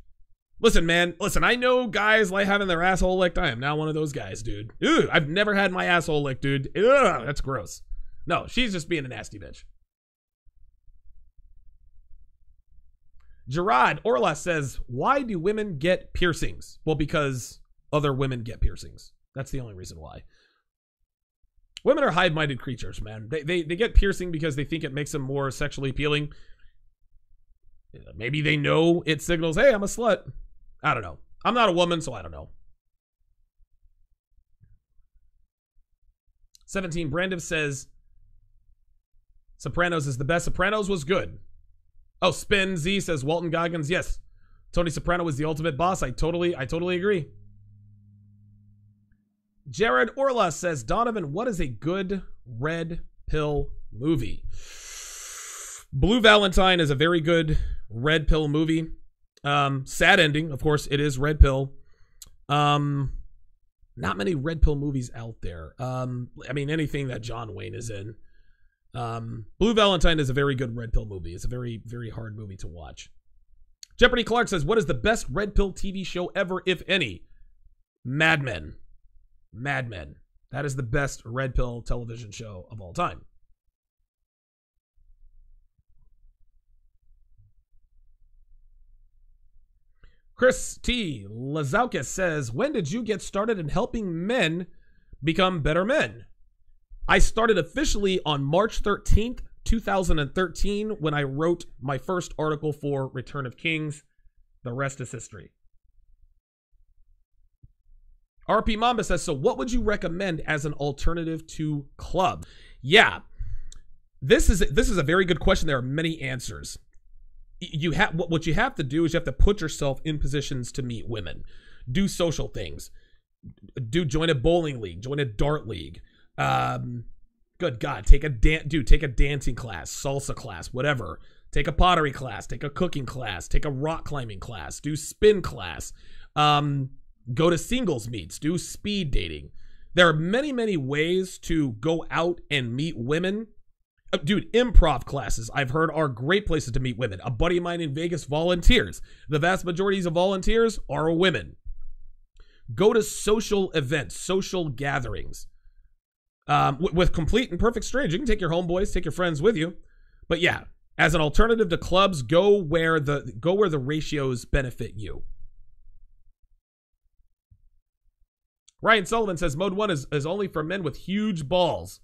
Listen, man, I know guys like having their asshole licked. I am not one of those guys, dude. Ew, I've never had my asshole licked, dude. Ugh, that's gross. No, she's just being a nasty bitch. Gerard Orla says, why do women get piercings? Well, because other women get piercings. That's the only reason why. Women are hive-minded creatures, man. They get piercing because they think it makes them more sexually appealing. Maybe they know it signals, hey, I'm a slut. I don't know. I'm not a woman, so I don't know. 17 Brandiv says, Sopranos is the best. Sopranos was good. Oh, Spin Z says, Walton Goggins, yes. Tony Soprano was the ultimate boss. I totally agree. Jared Orla says, Donovan, what is a good red pill movie? Blue Valentine is a very good red pill movie. Sad ending, of course, it is red pill. Not many red pill movies out there. I mean, anything that John Wayne is in. Blue Valentine is a very good red pill movie. It's a very, very hard movie to watch. Jeopardy Clark says, what is the best red pill TV show ever, if any? Mad Men. Mad Men. That is the best red pill television show of all time. Chris T. Lazaukis says, when did you get started in helping men become better men? I started officially on March 13th, 2013, when I wrote my first article for Return of Kings. The rest is history. RP Mamba says, so what would you recommend as an alternative to club? Yeah, this is a very good question. There are many answers. What you have to do is you have to put yourself in positions to meet women. Do social things. Join a bowling league. Join a dart league. Good God, take a dancing class, salsa class, whatever. Take a pottery class. Take a cooking class. Take a rock climbing class. Do spin class. Go to singles meets, do speed dating. There are many, many ways to go out and meet women. Dude, improv classes, I've heard, are great places to meet women. A buddy of mine in Vegas volunteers. The vast majority of volunteers are women. Go to social events, social gatherings. With complete and perfect strangers. You can take your homeboys, take your friends with you. But yeah, as an alternative to clubs, go where the ratios benefit you. Ryan Sullivan says, Mode 1 is only for men with huge balls.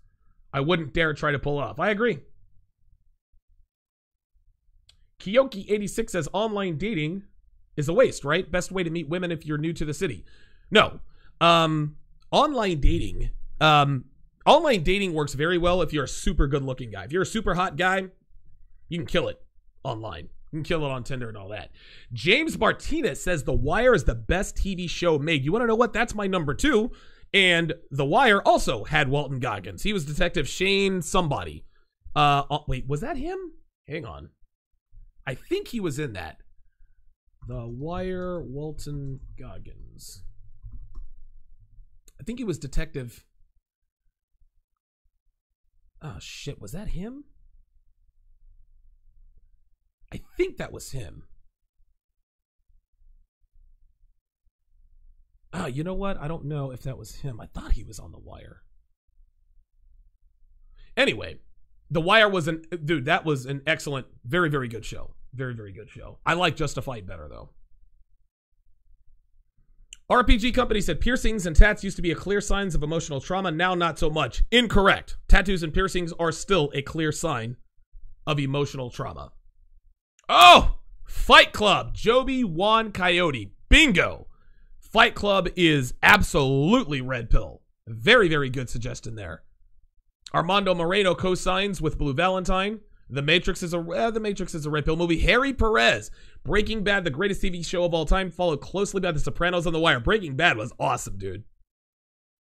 I wouldn't dare try to pull off. I agree. Kiyoki86 says, online dating is a waste, right? Best way to meet women if you're new to the city. No. Online dating works very well if you're a super good looking guy. If you're a super hot guy, you can kill it online. You can kill it on Tinder and all that. James Martinez says The Wire is the best TV show made. You want to know what? That's my number 2. And The Wire also had Walton Goggins. He was Detective Shane somebody. Wait, was that him? Hang on. I think he was in that. The Wire, Walton Goggins. I think he was Detective... Oh, shit. Was that him? I think that was him. You know what? I don't know if that was him. I thought he was on The Wire. Anyway, The Wire was that was an excellent, very, very good show. Very, very good show. I like Justified better, though. RPG Company said piercings and tats used to be a clear signs of emotional trauma. Now not so much. Incorrect. Tattoos and piercings are still a clear sign of emotional trauma. Oh! Fight Club. Joby Juan Coyote. Bingo. Fight Club is absolutely red pill. Very, very good suggestion there. Armando Moreno co-signs with Blue Valentine. The Matrix is a red pill movie. Harry Perez. Breaking Bad, the greatest TV show of all time, followed closely by The Sopranos on The Wire. Breaking Bad was awesome, dude.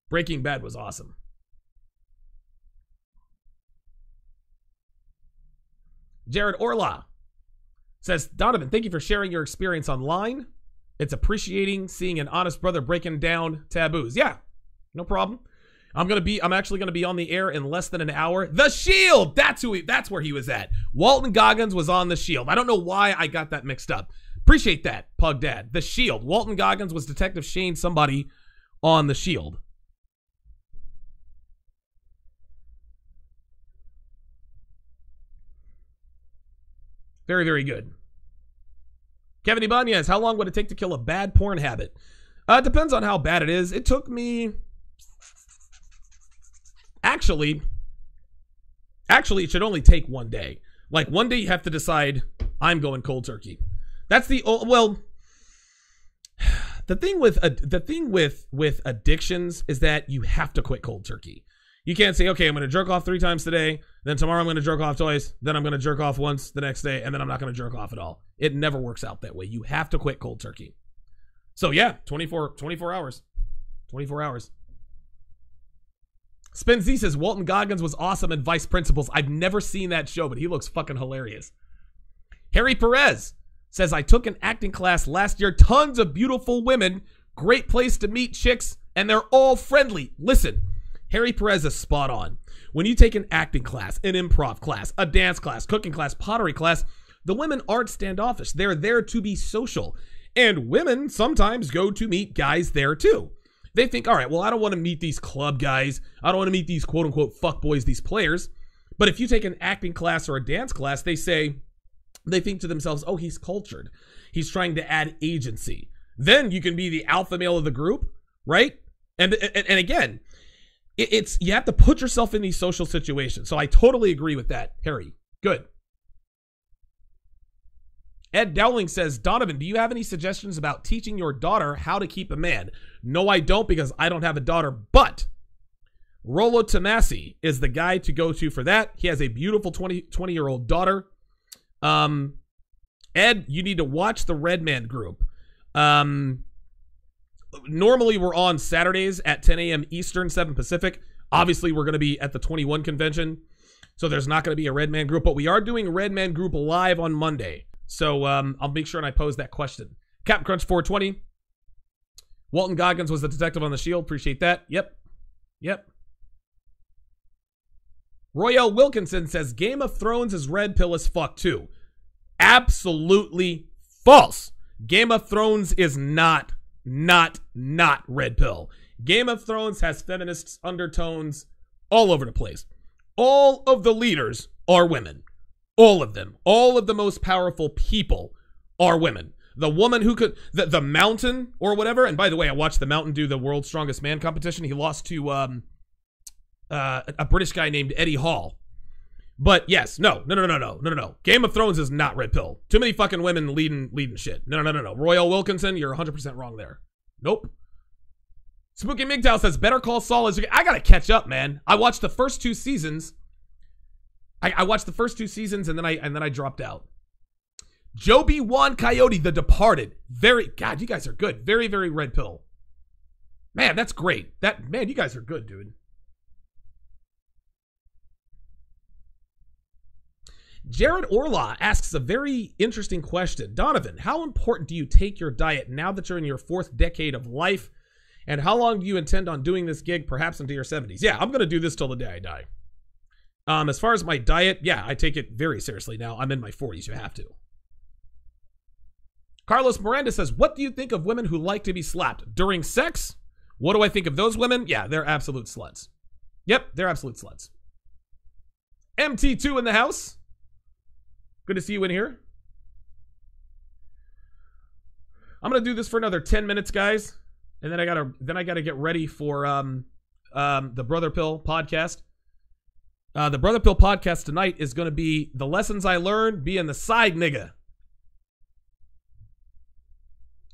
Breaking Bad was awesome. Jared Orla says, Donovan, thank you for sharing your experience online. It's appreciating seeing an honest brother breaking down taboos. Yeah, no problem. I'm actually gonna be on the air in less than an hour. The Shield! That's where he was at. Walton Goggins was on The Shield. I don't know why I got that mixed up. Appreciate that, Pug Dad. The Shield. Walton Goggins was Detective Shane somebody on The Shield. Very, very good. Kevin Ibanez, how long would it take to kill a bad porn habit? It depends on how bad it is. It took me... Actually, it should only take one day. Like, one day you have to decide, I'm going cold turkey. That's the... Well, the thing with addictions is that you have to quit cold turkey. You can't say, okay, I'm going to jerk off 3 times today, then tomorrow I'm going to jerk off twice, then I'm going to jerk off once the next day, and then I'm not going to jerk off at all. It never works out that way. You have to quit cold turkey. So yeah, 24 hours. 24 hours. Spin Z says, Walton Goggins was awesome in Vice Principals. I've never seen that show, but he looks fucking hilarious. Harry Perez says, I took an acting class last year. Tons of beautiful women. Great place to meet chicks, and they're all friendly. Listen, Harry Perez is spot on. When you take an acting class, an improv class, a dance class, cooking class, pottery class, the women aren't standoffish. They're there to be social. And women sometimes go to meet guys there too. They think, all right, well, I don't want to meet these club guys. I don't want to meet these quote unquote fuckboys, these players. But if you take an acting class or a dance class, they think to themselves, oh, he's cultured. He's trying to add agency. Then you can be the alpha male of the group, right? And again, it's you have to put yourself in these social situations. So I totally agree with that, Harry. Good. Ed Dowling says, Donovan, do you have any suggestions about teaching your daughter how to keep a man? No, I don't, because I don't have a daughter, but Rolo Tomasi is the guy to go to for that. He has a beautiful 20-year-old daughter. Ed, you need to watch the Red Man group. Normally we're on Saturdays at 10 a.m. Eastern, 7 Pacific. Obviously, we're going to be at the 21 convention, so there's not going to be a Red Man group, but we are doing Red Man group live on Monday. So I'll make sure and I pose that question. Captain Crunch 420. Walton Goggins was the detective on The Shield. Appreciate that. Yep. Royale Wilkinson says Game of Thrones is red pill as fuck too. Absolutely false. Game of Thrones is not red pill. Game of Thrones has feminist undertones all over the place. All of the leaders are women. All of them. All of the most powerful people are women. The woman who could, the Mountain or whatever, and by the way, I watched the Mountain do the World's Strongest Man competition. He lost to a British guy named Eddie Hall. But yes, no. Game of Thrones is not red pill. Too many fucking women leading shit. No. Royale Wilkinson, you're 100% wrong there. Nope. Spooky MGTOW says Better Call Saul is. I gotta catch up, man. I watched the first 2 seasons. I watched the first 2 seasons and then I dropped out. Joby Juan Coyote, The Departed. God, you guys are good. Very, very red pill. Man, that's great. Man, you guys are good, dude. Jared Orla asks a very interesting question. Donovan, how important do you take your diet now that you're in your 4th decade of life? And how long do you intend on doing this gig, perhaps into your 70s? Yeah, I'm going to do this till the day I die. As far as my diet, yeah, I take it very seriously now. I'm in my 40s. You have to. Carlos Miranda says, what do you think of women who like to be slapped during sex? What do I think of those women? Yeah, they're absolute sluts. Yep, they're absolute sluts. MT2 in the house. Good to see you in here. I'm gonna do this for another 10 minutes, guys, and then I gotta get ready for the Brother Pill podcast. The Brother Pill podcast tonight is gonna be the lessons I learned being the side nigga.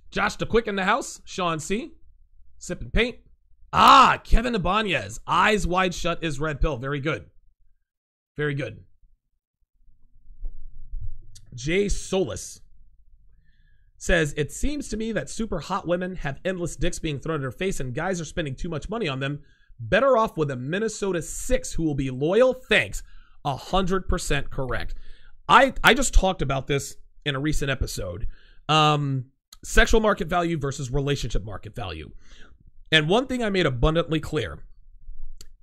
Josh the Quick in the house. Sean C. Sipping paint. Ah, Kevin Ibanez. Eyes wide shut is red pill. Very good. Very good. Jay Solis says, it seems to me that super hot women have endless dicks being thrown at their face and guys are spending too much money on them. Better off with a Minnesota 6 who will be loyal. Thanks. 100% correct. I just talked about this in a recent episode. Sexual market value versus relationship market value. And one thing I made abundantly clear,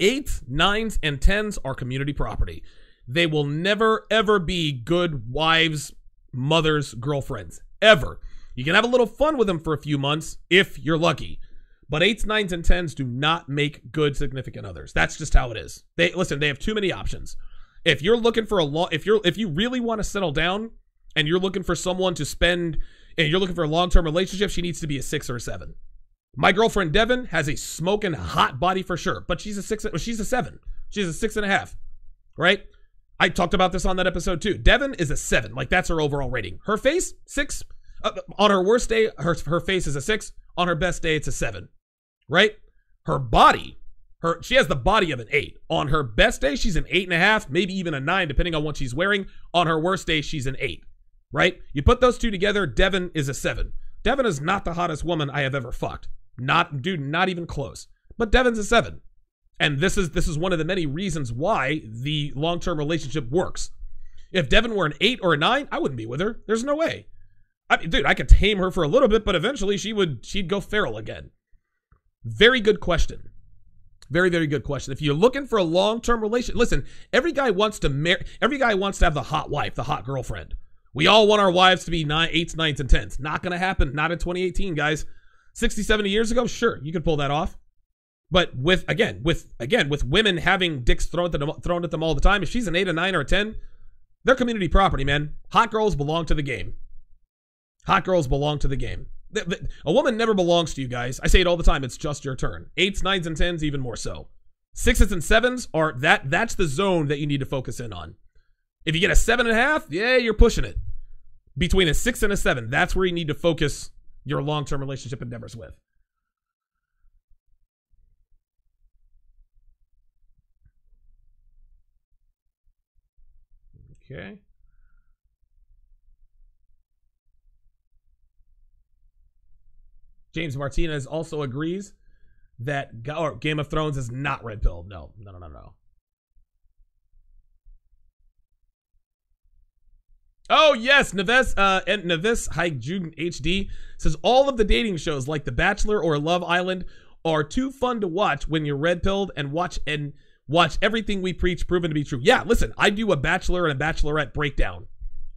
8s, 9s, and 10s are community property. They will never, ever be good wives, mothers, girlfriends. Ever. You can have a little fun with them for a few months if you're lucky. But 8s, 9s, and 10s do not make good significant others. That's just how it is. They have too many options. If you're looking for if you really want to settle down and you're looking for someone to spend, and you're looking for a long-term relationship, she needs to be a 6 or a 7. My girlfriend Devin has a smoking hot body for sure, but she's a 6. She's a 7. She's a 6.5. Right? I talked about this on that episode too. Devin is a 7. Like, that's her overall rating. Her face, 6. On her worst day, her face is a 6. On her best day, it's a 7. Right? Her body, she has the body of an 8. On her best day, she's an 8.5, maybe even a 9, depending on what she's wearing. On her worst day, she's an 8. Right? You put those two together, Devin is a 7. Devin is not the hottest woman I have ever fucked. Not even close. But Devin's a 7. And this is one of the many reasons why the long-term relationship works. If Devin were an 8 or a 9, I wouldn't be with her. There's no way. I mean, dude, I could tame her for a little bit, but eventually she'd go feral again. Very good question. Very, very good question. If you're looking for a long-term relationship, listen, every guy wants to have the hot wife, the hot girlfriend. We all want our wives to be 8s, 9s, and 10s. Not going to happen. Not in 2018, guys. 60, 70 years ago, sure, you could pull that off. But with women having dicks thrown at them all the time, if she's an 8, a 9, or a 10, they're community property, man. Hot girls belong to the game. Hot girls belong to the game. A woman never belongs to you guys. I say it all the time. It's just your turn. 8s, 9s, and 10s, even more so. 6s and 7s are that's the zone that you need to focus in on. If you get a 7.5, yeah, you're pushing it. Between a 6 and a 7, that's where you need to focus your long-term relationship endeavors with. Okay. James Martinez also agrees that Game of Thrones is not red pill. No. Oh, yes, Neves Haijun HD says all of the dating shows like The Bachelor or Love Island are too fun to watch when you're red-pilled and watch everything we preach proven to be true. Yeah, listen, I do a Bachelor and a Bachelorette breakdown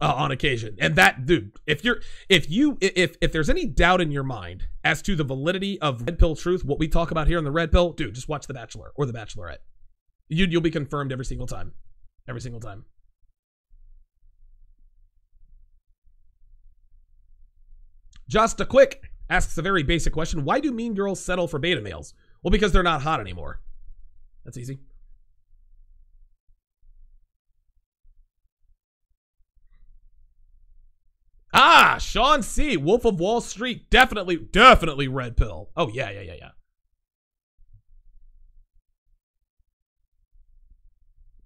on occasion. And that, dude, if there's any doubt in your mind as to the validity of red pill truth, what we talk about here on the red pill, dude, just watch The Bachelor or The Bachelorette. You'll be confirmed every single time. Every single time. Just a Quick asks a very basic question. Why do mean girls settle for beta males? Well, because they're not hot anymore. That's easy. Ah, Sean C. Wolf of Wall Street. Definitely red pill. Oh, yeah.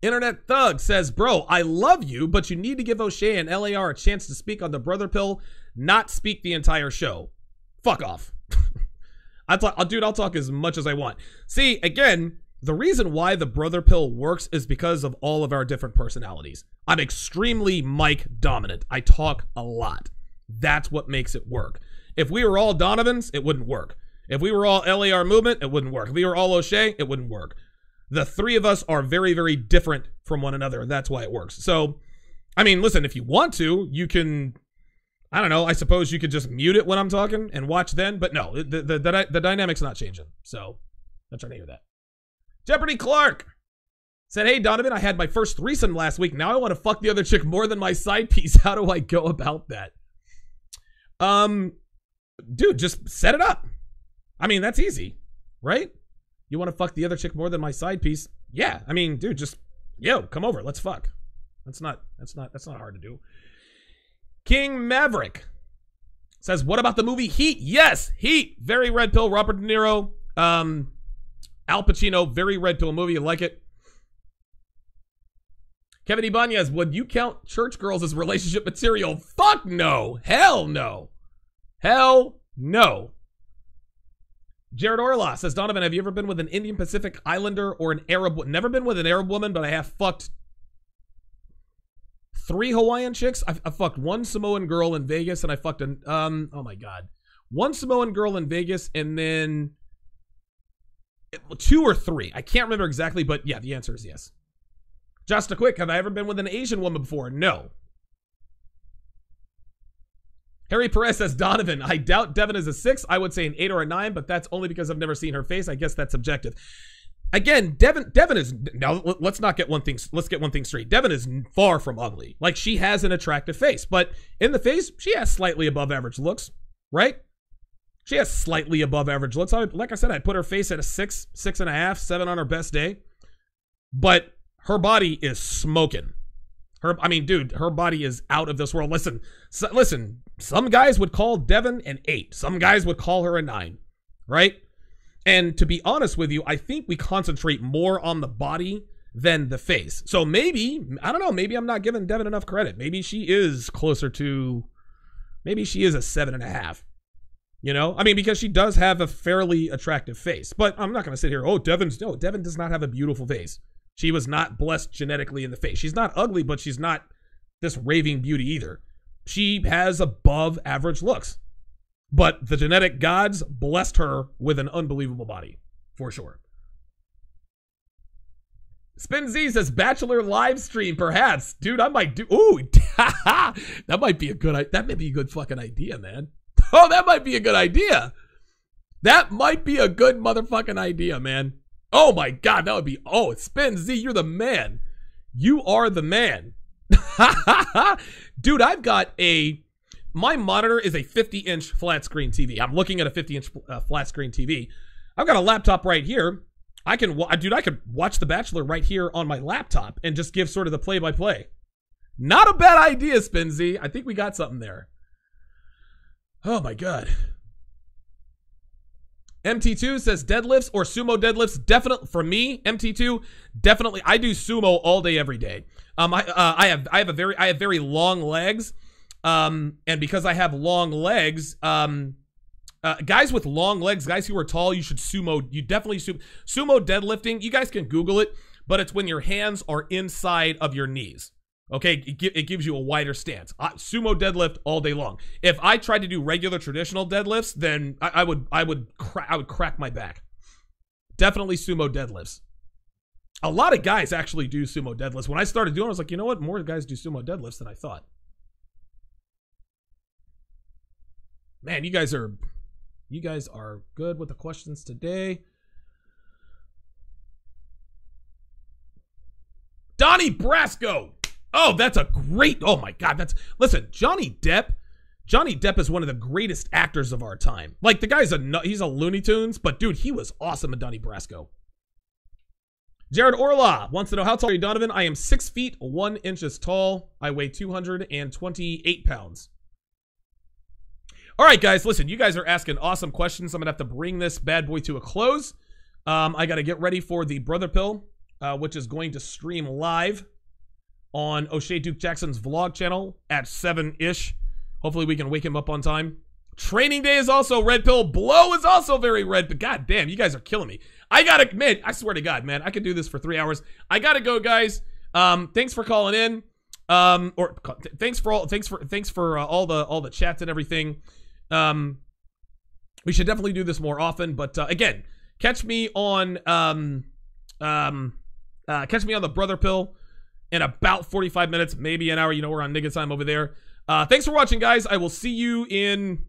Internet Thug says, bro, I love you, but you need to give O'Shea and LAR a chance to speak on the Brother Pill, not speak the entire show. Fuck off. I'll talk as much as I want. See, again, the reason why the Brother Pill works is because of all of our different personalities. I'm extremely mic dominant. I talk a lot. That's what makes it work. If we were all Donovans, it wouldn't work. If we were all LAR movement, it wouldn't work. If we were all O'Shea, it wouldn't work. The three of us are very, very different from one another. That's why it works. So, I mean, listen, if you want to, you can I don't know. I suppose you could just mute it when I'm talking and watch then. But no, the dynamic's not changing. So I'm trying to hear that. Jeopardy Clark said, hey, Donovan, I had my first threesome last week. Now I want to fuck the other chick more than my side piece. How do I go about that? Dude, just set it up. I mean, that's easy, right? You want to fuck the other chick more than my side piece? Yeah. I mean, dude, just, yo, come over. Let's fuck. That's not hard to do. King Maverick says, what about the movie Heat? Yes, Heat. Very red pill. Robert De Niro. Al Pacino. Very red pill movie. You like it? Kevin Ibanez, would you count church girls as relationship material? Fuck no. Hell no. Hell no. Jared Orla says, Donovan, have you ever been with an Indian Pacific Islander or an Arab? Never been with an Arab woman, but I have fucked 3 Hawaiian chicks. I fucked 1 Samoan girl in Vegas, and I fucked an oh my god, 1 Samoan girl in Vegas, and then 2 or 3. I can't remember exactly, but yeah, the answer is yes. Just a quick, have I ever been with an Asian woman before? No. Harry Perez says, Donovan, I doubt Devin is a 6. I would say an 8 or a 9, but that's only because I've never seen her face. I guess that's subjective. Again, Devin is, now let's get one thing straight. Devin is far from ugly. Like, she has an attractive face, but in the face, she has slightly above average looks, right? She has slightly above average looks. Like I said, I'd put her face at a 6, 6.5, 7 on her best day, but her body is smoking. I mean, dude, her body is out of this world. Listen, some guys would call Devin an 8. Some guys would call her a 9, right? And to be honest with you, I think we concentrate more on the body than the face. So maybe, I don't know, maybe I'm not giving Devin enough credit. Maybe she is closer to, maybe she is a 7.5. You know, I mean, because she does have a fairly attractive face. But I'm not going to sit here, Devin does not have a beautiful face. She was not blessed genetically in the face. She's not ugly, but she's not this raving beauty either. She has above average looks. But the genetic gods blessed her with an unbelievable body, for sure. Spin Z says, Bachelor live stream, perhaps. Dude, I might do, that might be a good fucking idea, man. Oh, that might be a good idea. That might be a good motherfucking idea, man. Oh my God, that would be, Spin Z, you're the man. You are the man. Dude, I've got my monitor is a 50-inch flat screen TV. I'm looking at a 50-inch flat screen TV. I've got a laptop right here. I could watch The Bachelor right here on my laptop and just give sort of the play-by-play. Not a bad idea, Spin Z. I think we got something there. Oh my God. MT2 says deadlifts or sumo deadlifts. Definitely for me, MT2, definitely. I do sumo all day, every day. I have very long legs. And because I have long legs, guys with long legs, guys who are tall, you should sumo. You definitely sumo deadlifting. You guys can Google it, but it's when your hands are inside of your knees. Okay, it gives you a wider stance. Sumo deadlift all day long. If I tried to do regular traditional deadlifts, then I would crack my back. Definitely sumo deadlifts. A lot of guys actually do sumo deadlifts. When I started doing it, I was like, you know what? More guys do sumo deadlifts than I thought. Man, you guys are good with the questions today. Donnie Brasco. Oh, that's a great, oh my God, listen, Johnny Depp is one of the greatest actors of our time. Like, the guy's he's a Looney Tunes, but dude, he was awesome in Donnie Brasco. Jared Orla wants to know, how tall are you, Donovan? I am 6 feet, 1 inches tall. I weigh 228 pounds. All right, guys, listen, you guys are asking awesome questions. I'm gonna have to bring this bad boy to a close. I gotta get ready for the Brother Pill, which is going to stream live on O'Shea Duke Jackson's vlog channel at 7-ish. Hopefully we can wake him up on time. Training Day is also red pill. Blow is also very red, but god damn, you guys are killing me. Man, I swear to God, man, I could do this for 3 hours. I gotta go, guys. Thanks for calling in. Thanks for all the chats and everything. We should definitely do this more often, but again, catch me on the Brother Pill in about 45 minutes, maybe an hour. You know, we're on nigga time over there. Thanks for watching, guys. I will see you in